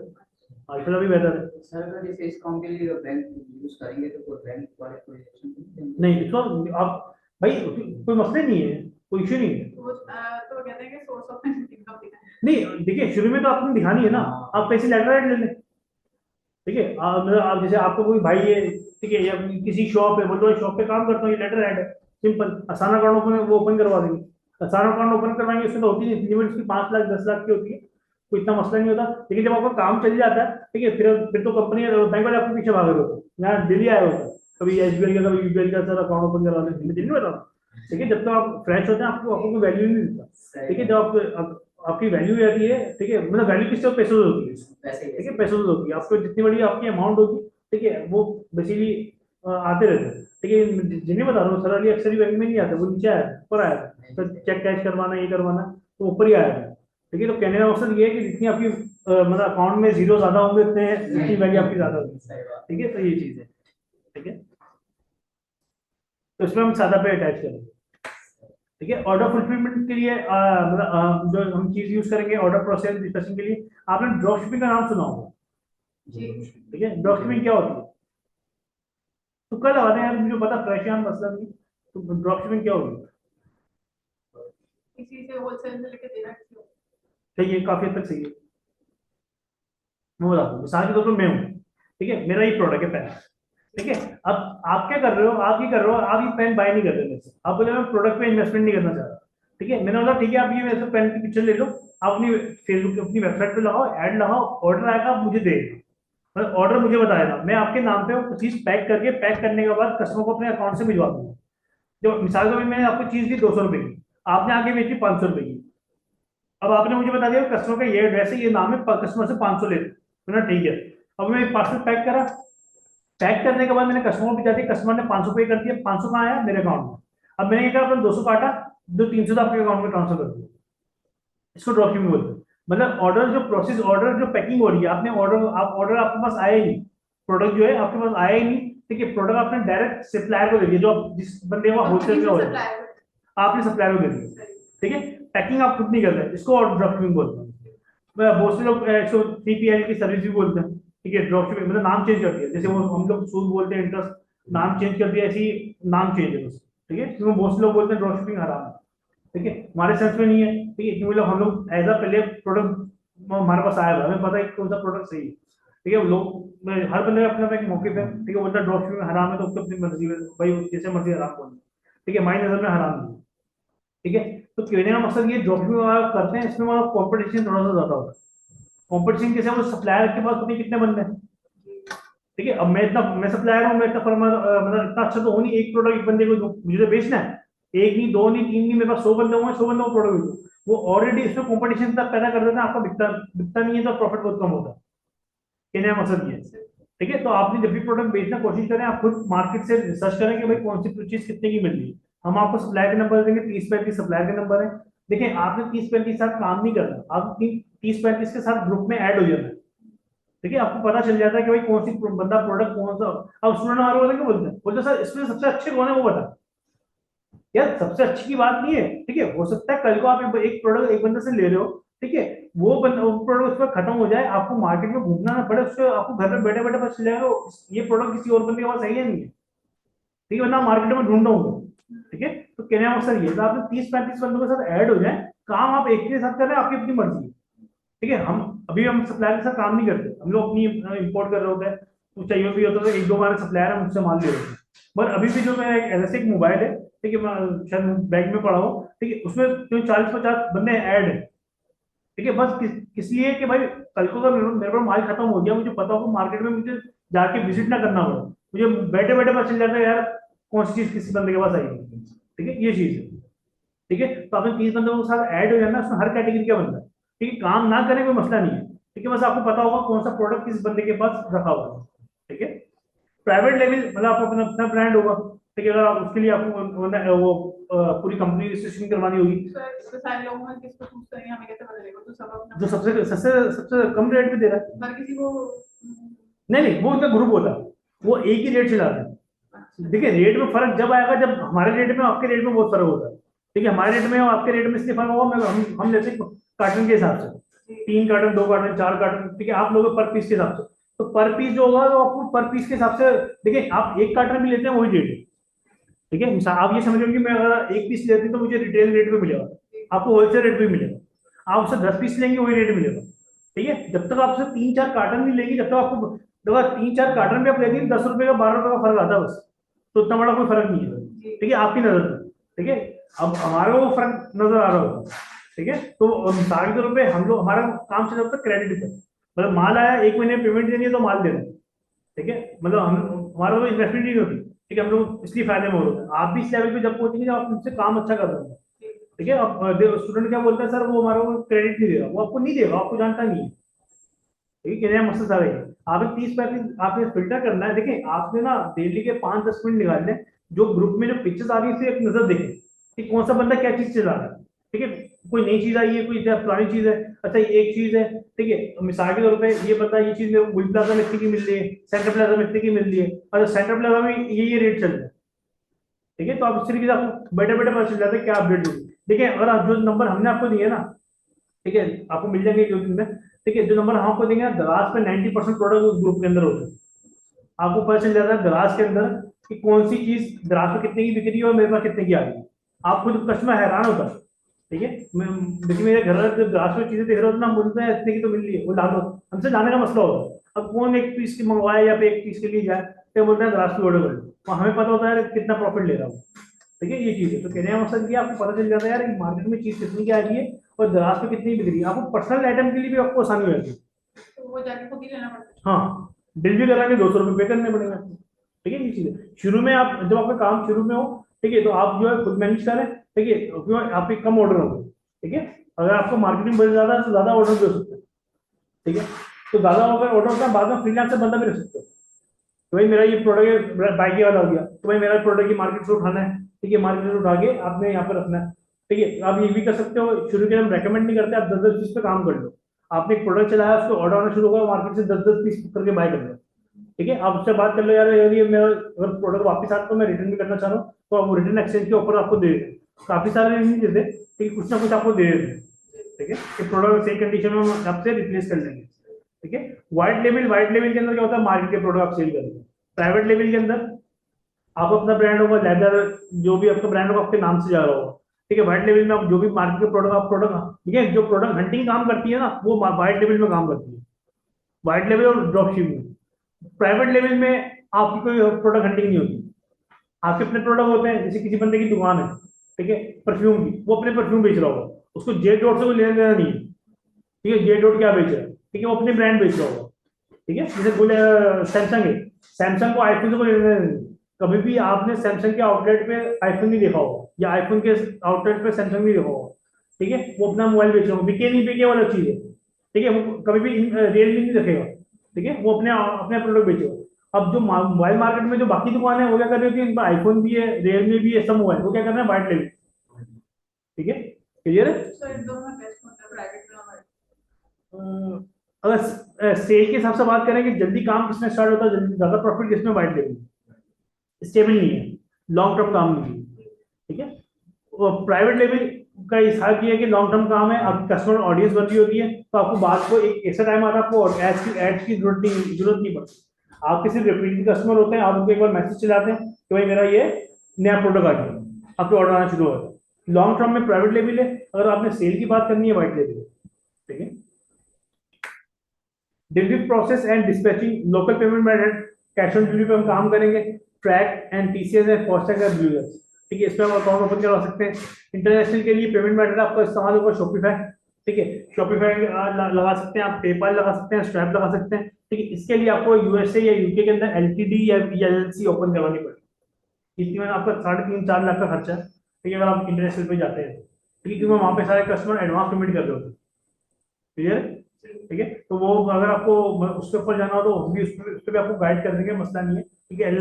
अल्फा भी बेहतर है। सर अगर जैसे इस काम के लिए बैंक यूज करेंगे तो कोई बैंक वाले कोई एक्शन तो नहीं लेंगे? नहीं इसको आप भाई कोई मसला नहीं है, कोई इश्यू नहीं है। तो कहते हैं कि सोर्स ऑफ इनकम दिखाएं। नहीं देखिए शुरू में तो आपने दिखानी है ना, आप कैसे लेटर ले लें। ठीक है मतलब आप जैसे आपको कोई भाई है, ठीक है, या किसी शॉप है, बोलो शॉप पे काम करता हूँ, ये लेटर ऐड है, सिंपल आसान अकाउंट ओपन वो ओपन करवा देंगे। आसान अकाउंट ओपन करवाएंगे, उसमें तो होती नहीं लिमिट, उसकी 5 लाख 10 लाख की होती है, कोई इतना मसला नहीं होता। लेकिन जब आपका काम चल जाता है, ठीक है, फिर तो कंपनी बैंक वाले आपके पीछे भागे होते हैं। यहाँ दिल्ली आए होते हैं, कभी एसबीआई का कभी यूबीआई का सर अकाउंट ओपन करवाने, दिल्ली में बताओ। ठीक है, जब तक आप फ्रेश होते हैं आपको आपको कोई वैल्यू नहीं देता। ठीक है, जब आपकी वैल्यू रहती है, ठीक है, मतलब वैल्यू किससे पैसे से होती है, पैसे ठीक है, पैसों से होती है। आपको जितनी बड़ी आपकी अमाउंट होगी, ठीक है, वो बेसिकली आते रहते हैं। ठीक है, जिन्हें बता रहा हूँ सर, अली अक्सर ही बैंक में नहीं आता, वो नीचे आया था, ऊपर आया था, तो चेक कैश करवाना ये करवाना तो ऊपर ही आया था। ठीक है, तो कहने का मकसद ये है कि जितनी आपकी मतलब अकाउंट में जीरो ज्यादा होंगे उतने उतनी वैल्यू आपकी ज्यादा होगी। सही बात। ठीक है, तो ये चीज है। ठीक है, तो इसमें हम सादा पे अटैच करेंगे। ठीक है, ऑर्डर फुलफिलमेंट के लिए मतलब जो हम चीज यूज करेंगे ऑर्डर प्रोसेस डिस्कशन के लिए, आपने ड्रॉप शिपिंग का नाम सुना होगा। जी। ठीक है, ड्रॉप शिपिंग क्या होती है, तो कल आ रहे हैं यार, मुझे पता परेशान मसला नहीं, तो ड्रॉप शिपिंग क्या होगी। किसी से होलसेल में लेके देना किसी को। सही है, काफी हद तक सही है। मैं बताता हूँ, मिसाल के तौर पर मैं हूँ, ठीक है, मेरा ये प्रोडक्ट है पेन। ठीक है, अब आप क्या कर रहे हो, आप ये कर रहे हो, आप ये पेन बाय नहीं कर रहे मेरे से, आप बोले मैं प्रोडक्ट पे इन्वेस्टमेंट नहीं करना चाह रहा। ठीक है, मैंने बोला ठीक है, आप ये मेरे से पेन की पिक्चर ले लो, आप अपनी फेसबुक अपनी वेबसाइट पे लगाओ, ऐड लगाओ, ऑर्डर आएगा, आप मुझे देगा, मतलब ऑर्डर मुझे बताएगा, मैं आपके नाम पे वो चीज पैक करके, पैक करने के बाद कस्टमर को अपने अकाउंट से भिजवा दूंगा। जो मिसाल के लिए मैंने आपको चीज दी 200 रुपए की, आपने आगे बेची 500 रुपए की। अब आपने मुझे बता दिया कस्टमर का ये एड्रेस है, ये नाम है, कस्टमर से 500 ले लो, ठीक है। अब मैं पार्सल पैक करा, पैक करने के बाद मैंने कस्टमर को भिजा दिया, कस्टमर ने 500 पे कर दिया, 500 कहाँ आया मेरे अकाउंट में। अब मैंने क्या करा, अपना 200 काटा, जो 300 था आपके अकाउंट में ट्रांसफर कर दिया। इसको ड्रॉपशिपिंग बोलते हैं। मतलब ऑर्डर जो प्रोसेस, ऑर्डर जो पैकिंग हो रही है, आपने ऑर्डर ऑर्डर आपके पास आया ही नहीं, प्रोडक्ट जो है आपके पास आया ही नहीं। ठीक है, प्रोडक्ट आपने डायरेक्ट सप्लायर को दे दिया, जो जिस बंदे को होलसेल में हो रहा है, आपने सप्लायर को दे दिया। ठीक है, पैकिंग आप खुद नहीं कर रहे, इसको ड्रॉपशिपिंग बोलते हैं। बहुत से लोग इसको 3PL की सर्विस भी बोलते हैं। ठीक है, ड्रॉपशिपिंग मतलब नाम चेंज कर दिया, जैसे वो हम लोग सूद बोलते हैं, इंटरेस्ट, नाम चेंज कर दिया, ऐसी नाम चेंज है बस। ठीक है, क्योंकि बहुत से लोग बोलते हैं ड्रॉपशिपिंग हराम है। ठीक है, हमारे सेंस में नहीं है। ठीक है, क्योंकि हम लोग एज अ पहले प्रोडक्ट हमारे पास आया हुआ, हमें पता है कौन सा प्रोडक्ट सही है। ठीक है, लोग हर बंदे का अपना एक मौके पे, ठीक है, बोलता है ड्रॉपशिपिंग हराम है, तो उसको अपनी मर्जी है भाई, जैसे मर्जी हराम बोल। ठीक है, हमारी नजर में हराम नहीं है। ठीक है, तो कहने का मकसद ये ड्रॉपशिपिंग करते हैं, इसमें कॉम्पिटिशन थोड़ा सा ज्यादा होता है। कंपटीशन कैसे, वो सप्लायर के पास पता नहीं कितने बंदे हैं। ठीक है, अब मैं सप्लायर हूँ, मैं इतना मतलब इतना अच्छा तो हो नहीं, एक प्रोडक्ट एक बंदे को दूं, मुझे तो बेचना है, एक नहीं, दो नहीं, तीन नहीं, मेरे पास 100 बंदे होंगे, 100 बंदों को प्रोडक्ट बेचूं। वो ऑलरेडी इसमें कंपटीशन तक पैदा कर देता है, आपका बिकता बिकता नहीं है, तो प्रॉफिट बहुत कम होता है। कहने का मकसद ये है। ठीक है, तो आपने जब भी प्रोडक्ट बेचना कोशिश करें, आप खुद मार्केट से रिसर्च करें कि भाई कौन सी चीज कितने की मिल रही है। हम आपको सप्लायर के नंबर देंगे, 30-35 सप्लायर के नंबर है। देखिए, आपने 30-35 के साथ काम नहीं करना, आप 30-35 के साथ ग्रुप में ऐड हो जाना है। ठीक है, आपको पता चल जाता है कि भाई कौन सी बंदा प्रोडक्ट कौन सा। अब स्टूडेंट हमारे बोलते क्या बोलते हैं सर इसमें सबसे अच्छे कौन है वो बता। यार सबसे अच्छी की बात नहीं है। ठीक है, हो सकता है कल को आप एक प्रोडक्ट एक बंदे से ले रहे हो, ठीक है, वो प्रोडक्ट उस पर खत्म हो जाए, आपको मार्केट में घूमना ना पड़े, उससे आपको घर में बैठे बैठे पता चल जाएगा ये प्रोडक्ट किसी और बंदे के पास है या नहीं है। ठीक है, वरना मार्केट में ढूंढ होगा। ठीक है, तो कहने का मकसद ये था, आपने 30-35 बंदों के साथ ऐड हो जाए, काम आप एक के साथ कर रहे हैं, आपकी अपनी मर्जी है। ठीक है, हम सप्लायर के साथ काम नहीं करते, हम लोग अपनी इंपोर्ट कर रहे होते हैं, तो चाहिए भी होता है, एक दो हमारे सप्लायर है मुझसे माल ले रहे हैं। पर अभी भी जो मेरा ऐसे एक मोबाइल है, ठीक है, मैं शायद बैग में पड़ा हूँ, ठीक है, उसमें जो 40-50 बंदे ऐड है। ठीक है, बस किस लिए कि भाई कल को अगर मेरे पास माल खत्म हो गया, मुझे पता हो मार्केट में मुझे जाके विजिट ना करना पड़े, मुझे बैठे बैठे पता चल जाता है यार कौन सी चीज किसी बंदे के पास आई है। ठीक है, ये चीज है। ठीक है, तो आपने 30 बंदों के साथ ऐड हो जाना, उसमें हर कैटेगरी का बंदा है। ठीक है, काम ना करें कोई मसला नहीं है। ठीक है, बस आपको पता होगा कौन सा प्रोडक्ट किस बंदे के पास रखा हुआ है। ठीक है, प्राइवेट लेवल मतलब आपको अपना अपना ब्रांड होगा। ठीक है, अगर आप उसके लिए आपको वो पूरी कंपनी रजिस्ट्रेशन करवानी होगी, तो सारे लोगों में किसको चूज करेंगे, हमें कैसे पता चलेगा, तो सब अपना जो सबसे सबसे सबसे कम रेट पे दे रहा है। हर किसी को। नहीं, वो उनका ग्रुप होता है, वो एक ही रेट चलाते हैं। देखिए, रेट में फर्क जब आएगा जब हमारे रेट में आपके रेट में बहुत फर्क होता है। ठीक है, हमारे रेट में और आपके रेट में इसलिए फर्क होगा, हम लेते हैं कार्टन के हिसाब से। 3 कार्टन, 2 कार्टन, 4 कार्टन, ठीक है, आप लोग पर पीस के हिसाब से, तो पर पीस जो होगा वो आपको पर पीस के हिसाब से, देखिए आप 1 कार्टन भी लेते हैं वही रेट है, ठीक है। मिसाल आप ये समझो कि मैं अगर 1 पीस लेती हूँ तो मुझे रिटेल रेट पे मिलेगा, आपको होलसेल रेट पे मिलेगा। आप उससे 10 पीस लेंगे वही रेट मिलेगा, ठीक है। जब तक आप उससे 3-4 कार्टन नहीं लेंगे, जब तक आपको, देखो 3-4 कार्टन भी आप लेती है 10 रुपए का 12 रुपए का फर्क आता है बस, तो उतना बड़ा कोई फर्क नहीं है, ठीक है, आपकी नजर में, ठीक है। अब हमारे को फर्क नजर आ रहा होगा, ठीक है। तो मिसाल के तौर पे हम लोग, हमारा काम चल रहा है क्रेडिट पे, मतलब माल आया 1 महीने पेमेंट देनी है तो माल देना, ठीक है, मतलब हम, हमारा कोई इन्वेस्टमेंट नहीं होती, ठीक है, हम लोग इसलिए फायदे में हो रहे हैं। आप भी इस लेवल पे जब पहुंचेंगे जब आप उनसे काम अच्छा कर रहे हैं, ठीक है। अब स्टूडेंट क्या बोलता है, सर वो हमारा को क्रेडिट नहीं देगा, वो आपको नहीं देगा, आपको जानता नहीं है, ठीक है, नया मकसद सारे आपने 30-35 आपने फिल्टर करना है। देखिए आपने ना डेली के 5-10 मिनट निकालने, जो ग्रुप में जो पिक्चर्स आ रही है उसे एक नजर देखें कि कौन सा बंदा क्या चीज चला रहा है, ठीक है, कोई नई चीज आई है, कोई पुरानी चीज है, अच्छा ये एक चीज है, ठीक है, मिसाल के तौर पे ये बंदा ये चीज मेरे को बुल प्लाजा में इतने की मिल रही है, सेंटर प्लाजा में इतने की मिल रही है, अच्छा सेंटर प्लाजा में ये रेट चल रहा है, ठीक है। तो आप इस तरीके से आपको बैठे बैठे पता चल जाता है क्या अपडेट होगी। देखिए अगर आप जो नंबर हमने आपको दिए ना, ठीक है, आपको मिल जाएंगे जो दिन में, ठीक है, जो नंबर हम आपको देंगे ना, दराज पे 90% प्रोडक्ट उस ग्रुप के अंदर होते हैं, आपको पता चल जाता है दराज के अंदर कि कौन सी चीज दराज पे कितने की बिक रही है और मेरे पास कितने की आ रही है। आप खुद कस्टमर हैरान होता है, ठीक है। देखिए मेरे घर में जब दराज पे चीजें देख रहे होते ना, हम बोलते हैं इतने की तो मिल रही है, वो ला दो, हमसे जाने का मसला होता है। अब कौन एक पीस की मंगवाए या फिर एक पीस के लिए जाए, तो बोलते हैं दराज की ऑर्डर कर लो, तो हमें पता होता है कितना प्रॉफिट ले रहा हूँ, ठीक है, ये चीज है। तो कहने का मकसद ये आपको पता चल जाता है यार मार्केट में चीज कितनी की आ रही है और दराज पे कितनी बिक रही है, आपको पर्सनल आइटम के लिए भी आपको आसानी हो जाती है। तो वो जाके खुद ही लेना पड़ता है। हाँ, डिलीवरी कराने 200 रुपये पे करने पड़ेंगे आपको, ठीक है, ये चीज है। शुरू में आप जब आपका काम शुरू में हो, ठीक है, तो आप जो है खुद मैनेज करें, ठीक है, क्यों आपके कम ऑर्डर होंगे, ठीक है। अगर आपको मार्केटिंग बढ़ ज्यादा है तो ज्यादा ऑर्डर भी हो सकते हैं, ठीक है। तो ज्यादा अगर ऑर्डर होता है बाद में फ्रीलांसर बंदा भी रख सकते हो, तो भाई मेरा ये प्रोडक्ट बाइक वाला हो गया, तो भाई मेरा प्रोडक्ट की मार्केट से उठाना है, ठीक है, मार्केट से उठा के आपने यहाँ पे रखना है, ठीक है। आप ये भी कर सकते हो, शुरू के हम रेकमेंड नहीं करते, आप 10-10 पीस पे काम कर लो। आपने एक प्रोडक्ट चलाया, उसको ऑर्डर आना शुरू होगा, मार्केट से 10-10 पीस करके बाय कर लो, ठीक है। आप उससे बात कर लो, यार यदि मेरा अगर प्रोडक्ट वापस आता तो मैं रिटर्न भी करना चाह रहा हूँ, तो आप रिटर्न एक्सचेंज के ऑफर आपको दे देते हैं, काफी सारे नहीं देते, ठीक है, कुछ ना कुछ आपको दे देते हैं, ठीक है, कि प्रोडक्ट सही कंडीशन में हम आपसे रिप्लेस कर लेंगे, ठीक है। व्हाइट लेवल के अंदर क्या होता है, मार्केट के प्रोडक्ट आप सेल करेंगे। प्राइवेट लेवल के अंदर आप अपना ब्रांड होगा, लेदर जो भी आपका ब्रांड होगा आपके नाम से जा रहा होगा, ठीक है। व्हाइट लेवल में आप जो भी मार्केट के प्रोडक्ट आप प्रोडक्ट, ठीक है, जो प्रोडक्ट हंटिंग काम करती है ना, वो व्हाइट लेवल में काम करती है, व्हाइट लेवल और ड्रॉप शिपिंग। प्राइवेट लेवल में आपकी कोई प्रोडक्ट हंटिंग नहीं होती, आपके अपने प्रोडक्ट होते हैं। जैसे किसी बंदे की दुकान है, ठीक है, परफ्यूम की, वो अपने परफ्यूम बेच रहा होगा, उसको जे डॉट से कोई लेना देना नहीं है, ठीक है, जे डॉट क्या बेच रहा है, ठीक है, वो अपने ब्रांड बेच रहा होगा, ठीक है। जैसे बोले सैमसंग है, सैमसंग को आईफोन से कोई लेना देना नहीं। कभी भी आपने सैमसंग के आउटलेट पे आईफोन नहीं देखा होगा, या आईफोन के आउटलेट पे सैमसंग नहीं देखा होगा, ठीक है, वो अपना मोबाइल बेच रहा होगा, बिके नहीं बिके वाला चीज है, ठीक है, वो कभी भी रियलमी नहीं रखेगा, ठीक है, वो अपने अपने प्रोडक्ट बेचेगा। अब जो मोबाइल मार्केट में जो बाकी दुकान है वो क्या कर रही होती है, इनका आईफोन भी है, रियलमी भी है, सब मोबाइल, वो क्या कर रहे हैं, व्हाइट लेवल, ठीक है, क्लियर है। सो इन दोनों में बेस्ट होता है प्राइवेट में हमारे। अगर सेल के हिसाब से बात करें कि जल्दी काम किसमें स्टार्ट होता है, जल्दी ज्यादा प्रॉफिट किसमें, व्हाइट लेवल, स्टेबल नहीं है, लॉन्ग टर्म काम नहीं है, ठीक है। और प्राइवेट लेवल का हिसाब ये है कि लॉन्ग टर्म काम है, आपकी कस्टमर ऑडियंस बन रही होती है, तो आपको बात को एक ऐसा टाइम आता है आपको एड्स की जरूरत नहीं पड़ती। आपके सिर्फ रिपीटेड कस्टमर होते हैं, आप उनको एक बार मैसेज चलाते हैं कि भाई मेरा ये नया प्रोडक्ट आ गया, आपके ऑर्डर आना शुरू होगा। लॉन्ग टर्म में प्राइवेट लेवल है, अगर आपने सेल की बात करनी है व्हाइट लेवल है, ठीक है। Delivery process and dispatching, local payment method, cash on delivery पे हम काम करेंगे, track and TCS and FASTag and users, ठीक है, इसमें हम अकाउंट ओपन करवा सकते हैं। इंटरनेशनल के लिए पेमेंट मेथड आपका इस्तेमाल होगा शॉपिफाई, ठीक है, शॉपिफाई लगा सकते हैं आप, पेपाल लगा सकते हैं, स्ट्रैप लगा सकते हैं, ठीक है। इसके लिए आपको यूएसए या यूके के अंदर एलटीडी या एलएलसी ओपन करवानी पड़ेगी, इसमें आपका 3.5-4 लाख का खर्चा है, ठीक है, अगर आप इंटरनेशनल पे जाते हैं, ठीक है, क्योंकि वहाँ पे सारे कस्टमर एडवांस पेमेंट कर रहे होते हैं, क्लियर है, ठीक है। तो वो अगर आपको उसके ऊपर जाना हो तो भी उस पर भी आपको गाइड कर देंगे, मसला नहीं है, ठीक है।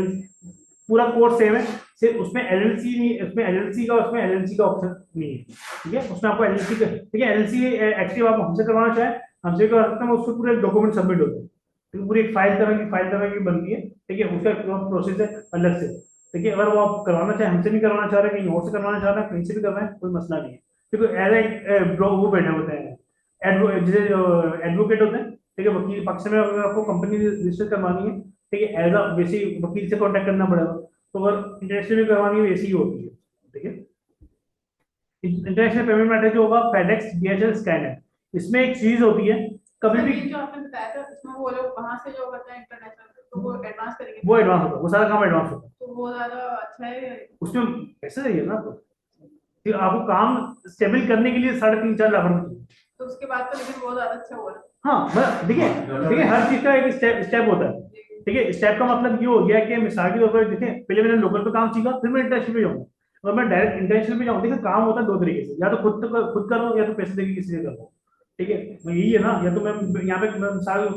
पूरा कोर्स सेम है, सिर्फ उसमें एलएलसी नहीं, उसमें एलएलसी का ऑप्शन नहीं है, ठीक है, उसमें आपको एलएलसी का, ठीक है, एलएलसी एक्टिव आप हमसे करवाना चाहें हमसे करवा सकते हैं, उसके पूरे डॉक्यूमेंट सबमिट होते हैं, ठीक है, पूरी एक फाइल तरह की बनती है, ठीक है, उसका प्रोसेस है अलग से, ठीक है। अगर वो आप करवाना चाहें, हमसे नहीं करवाना चाह रहे, कहीं और से करवाना चाह रहे हैं, कहीं से भी कर रहे हैं, कोई मसला नहीं है, क्योंकि एज ए वो बैठे होते हैं जैसे एडवोकेट होते हैं, ठीक है, वकील पक्ष में अगर आपको कंपनी रजिस्टर करवानी है, ठीक है, एज अ वैसे वकील से कांटेक्ट करना पड़ेगा। तो अगर इंटरनेशनल में करवानी है वैसी ही होती है, ठीक है। इंटरनेशनल पेमेंट मेथड जो होगा फेडेक्स, DHL, स्कैन है। इसमें एक चीज होती है, कभी सर, भी ये जो आपने बताया था इसमें वो लोग वहां से जो करते हैं इंटरनेशनल, तो वो एडवांस करेंगे, वो एडवांस होगा, वो सारा काम एडवांस होगा, तो वो ज्यादा अच्छा है। उसमें पैसे चाहिए ना आपको, फिर आपको काम स्टेबल करने के लिए 3.5-4 लाख रुपए चाहिए। तो उसके बाद तो लेकिन बहुत ज्यादा अच्छा हुआ। हाँ देखिए देखिए, हर चीज का एक स्टेप स्टेप होता है, ठीक है। स्टेप का मतलब ये हो गया कि मिसाल के तौर पर देखिए, पहले मैंने लोकल पे काम सीखा, फिर मैं इंटरनेशनल पे जाऊंगा। अगर मैं डायरेक्ट इंटरनेशनल पे जाऊँ, देखिए काम होता है दो तरीके से, या तो खुद करो, या तो पैसे देके किसी से करो, ठीक है। मैं यही है ना, या तो मैं यहाँ पे मैं मिसाल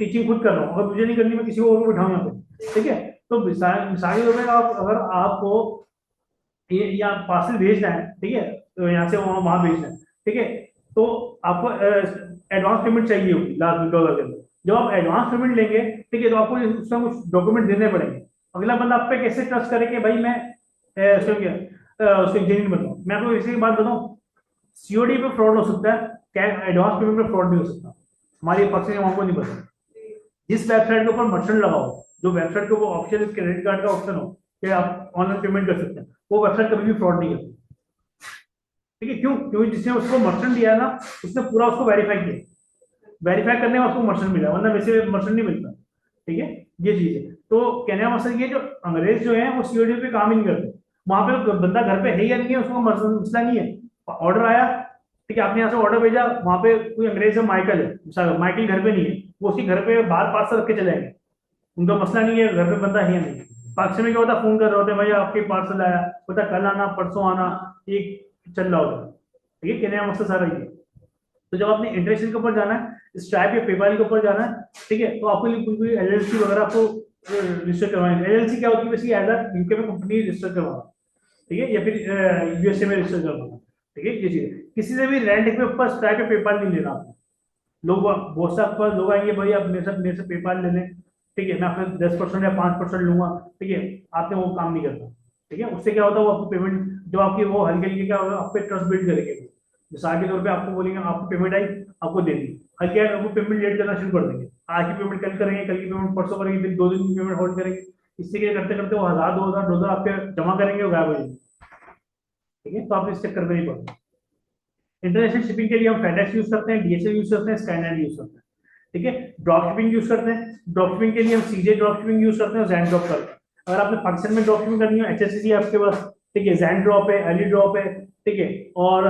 टीचिंग खुद कर रहा हूँ, अगर मुझे नहीं करनी मैं किसी और को बिठाऊँ यहाँ पे, ठीक है। तो मिसाल मिसाल के तौर पर आप अगर आपको ये या पार्सल भेजना है, ठीक है, तो यहाँ से वहां भेजना है, ठीक है, तो आपको एडवांस पेमेंट चाहिए होगी $1,00,000 के अंदर। जब आप एडवांस पेमेंट लेंगे, ठीक है, तो आपको उसमें कुछ डॉक्यूमेंट देने पड़ेंगे। अगला बंदा आप पे कैसे ट्रस्ट करे कि भाई मैं उसको इंजीनियर बताऊँ। मैं आपको इसी की बात बताऊँ, COD पे फ्रॉड हो सकता है, क्या एडवांस पेमेंट पे फ्रॉड नहीं हो सकता, हमारे पक्ष में हमको नहीं पता। जिस वेबसाइट के ऊपर मर्चेंट लगाओ, जो वेबसाइट के ऊपर ऑप्शन क्रेडिट कार्ड का ऑप्शन हो कि आप ऑनलाइन पेमेंट कर सकते हैं, वो वेबसाइट कभी भी फ्रॉड नहीं करती, ठीक है। क्यों? क्योंकि जिसने उसको मर्चेंट दिया है ना, उसने पूरा उसको वेरीफाई किया, वेरीफाई करने में उसको मर्चेंट मिला, वरना वैसे मर्चेंट नहीं मिलता, ठीक है। ये चीज है। तो कहने का मतलब ये, जो अंग्रेज जो है वो COD पे काम ही नहीं करते। वहां पे बंदा घर पे है या नहीं है, उसको मसला नहीं है। ऑर्डर आया, ठीक है, आपने यहाँ से ऑर्डर भेजा, वहां पे कोई अंग्रेज है, माइकल है, माइकल घर पे नहीं है, वो उसके घर पे बाहर पार्सल रख के चले जाएंगे, उनका मसला नहीं है घर पे बंदा है या नहीं। पाकिस्तान में क्या होता है, फोन कर रहे होते हैं, भाई आपके पार्सल आया, पता कल आना परसों आना, ये चल रहा होता है, ठीक है। कहने का मकसद सारा ये है। तो जब आपने इंटरनेशनल के ऊपर जाना है, स्ट्राइप या पेपाल के ऊपर जाना है, ठीक है, तो आपको कोई LLC वगैरह आपको रजिस्टर करवाएंगे। LLC क्या होती है, वैसे एज UK में कंपनी रजिस्टर करवाना, ठीक है, या फिर USA में रजिस्टर करवाना, ठीक है। ये चीज है। किसी से भी रेंट के ऊपर स्ट्राइप या पेपाल नहीं लेना आपको। लोग बहुत सारे पर लोग आएंगे, भाई आप मेरे से पेपाल ले लें, ठीक है, मैं आपसे 10% या 5% लूंगा, ठीक है, आपने वो काम नहीं करना, ठीक है। उससे क्या होता है, वो आपको पेमेंट जो आपकी वो हल्के हल्के क्या होगा, आप पे ट्रस्ट बिल्ड करेंगे वो। मिसाल के तौर पे आपको बोलेंगे आपको पेमेंट आई, आपको दे दी, हल्के वो पेमेंट लेट करना शुरू कर देंगे, आज की पेमेंट कल करेंगे, कल की पेमेंट परसों करेंगे, फिर 2 दिन की पेमेंट होल्ड करेंगे। इससे क्या करते करते वो 1,000, 2,000 आपके जमा करेंगे और गायब हो जाएंगे, ठीक है। तो आप इस चक्कर में नहीं पड़ते। इंटरनेशनल शिपिंग के लिए हम फेडेक्स यूज करते हैं, DHL यूज करते हैं, स्काईनेट यूज करते हैं, ठीक है। ड्रॉप शिपिंग यूज करते हैं, ड्रॉप शिपिंग के लिए हम CJ ड्रॉप शिपिंग यूज करते हैं, जैन ड्रॉप करते हैं। अगर आपने पाकिस्तान में ड्रॉप शिपिंग करनी हो, HSCC है आपके पास, ठीक है, जैन ड्रॉप है, एली ड्रॉप है, ठीक है, और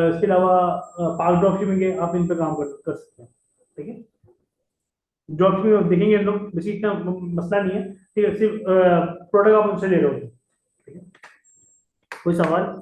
इसके अलावा पाक ड्रॉप शिपिंग है, आप इन पे काम कर सकते हैं, ठीक है। ड्रॉप शिपिंग देखेंगे हम लोग, बेसिक इतना मसला नहीं है, ठीक है, सिर्फ प्रोडक्ट आप उनसे ले रहे हो, ठीक है। कोई सवाल?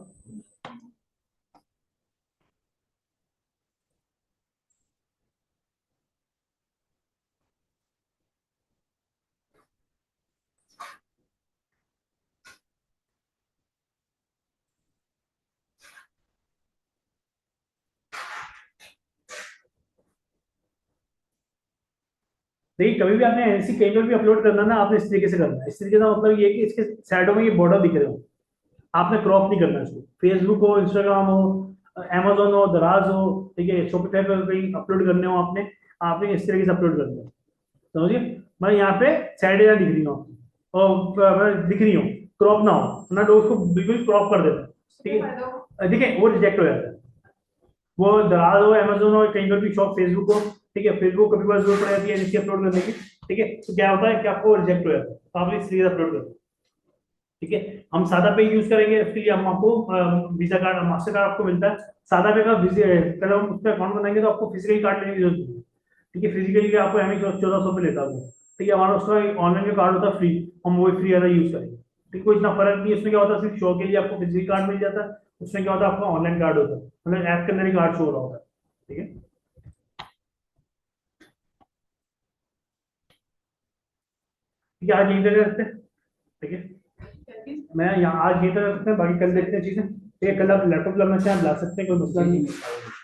देखिए, कभी भी आपने NC कहीं पर भी अपलोड करना ना, आपने इस तरीके से करना है। इस तरीके का मतलब ये है कि इसके साइडों में ये बॉर्डर दिख रहे हो, आपने क्रॉप नहीं करना इसको। फेसबुक हो, इंस्टाग्राम हो, Amazon हो, दराज हो, ठीक है, शॉपिफाई पर कहीं अपलोड करने हो आपने, आपने इस तरीके से अपलोड करना है, समझिए। मैं यहाँ पे साइड एरिया दिख रही हूँ आपको, और दिख रही हूँ, क्रॉप ना हो ना, लोग उसको बिल्कुल क्रॉप कर देते हैं, ठीक है। देखिए वो रिजेक्ट हो जाता है, वो दराज हो, Amazon हो, कहीं पर भी शॉप, फेसबुक हो, ठीक है, फेसबुक कभी बार जरूरत पड़ जाती है नीचे अपलोड करने की, ठीक है, तो क्या होता है कि आपको रिजेक्ट हो जाता है, तो आपने इस तरीके से अपलोड कर, ठीक है। हम सादा पे यूज करेंगे, उसके लिए हम आपको वीजा कार्ड, मास्टर कार्ड आपको मिलता है। सादा पे का पहले हम उस पर अकाउंट बनाएंगे तो आपको फिजिकली कार्ड लेने की जरूरत नहीं है, ठीक है। फिजिकली आपको ME 1400 पे लेता है, ठीक है। हमारा उसका ऑनलाइन का कार्ड होता है फ्री, हम वो फ्री वाला यूज करेंगे, ठीक, कोई इतना फर्क नहीं है। उसमें क्या होता है, सिर्फ शो के लिए आपको फिजिकल कार्ड मिल जाता है, उसमें क्या होता है आपका ऑनलाइन कार्ड होता है, मतलब ऐप के अंदर ही कार्ड शो हो रहा होता है, ठीक है। ठीक है, आज यहीं तक रखते हैं, ठीक है। मैं यहाँ आज यहीं तक रखते हैं, बाकी कल देखते हैं चीजें, ठीक है। कल आप लैपटॉप लाना चाहें आप ला सकते हैं, कोई मसला नहीं है,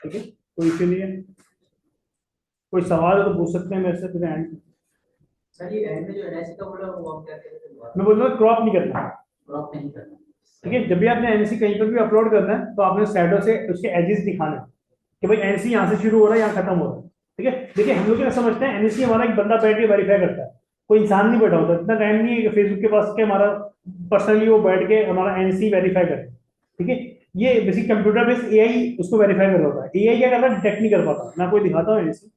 ठीक है, कोई इश्यू नहीं है। कोई सवाल हो तो पूछ सकते हैं मेरे से, फिर एंड सर ये एंड में जो NIC का बोला वो आप क्या कह रहे थे? मैं बोल रहा हूँ क्रॉप नहीं करना, क्रॉप नहीं करना, ठीक है। जब भी आपने NC कहीं पर भी अपलोड करना है, तो आपने साइडों से उसके एजेस दिखाना है, कि भाई एनसी यहाँ से शुरू हो रहा है, यहाँ खत्म हो रहा है, ठीक है। देखिए हम लोग क्या समझते हैं, एनसी हमारा एक बंदा बैठ के वेरीफाई करता है, कोई इंसान नहीं बैठा होता, इतना टाइम नहीं है कि फेसबुक के पास के हमारा पर्सनली वो बैठ के हमारा एनसी वेरीफाई करे, ठीक है। ये बेसिक कंप्यूटर बेस्ड एआई उसको वेरीफाई कर रहा होता है। एआई क्या करता है, डिटेक्ट नहीं कर पाता, मैं कोई दिखाता हूँ एनसी,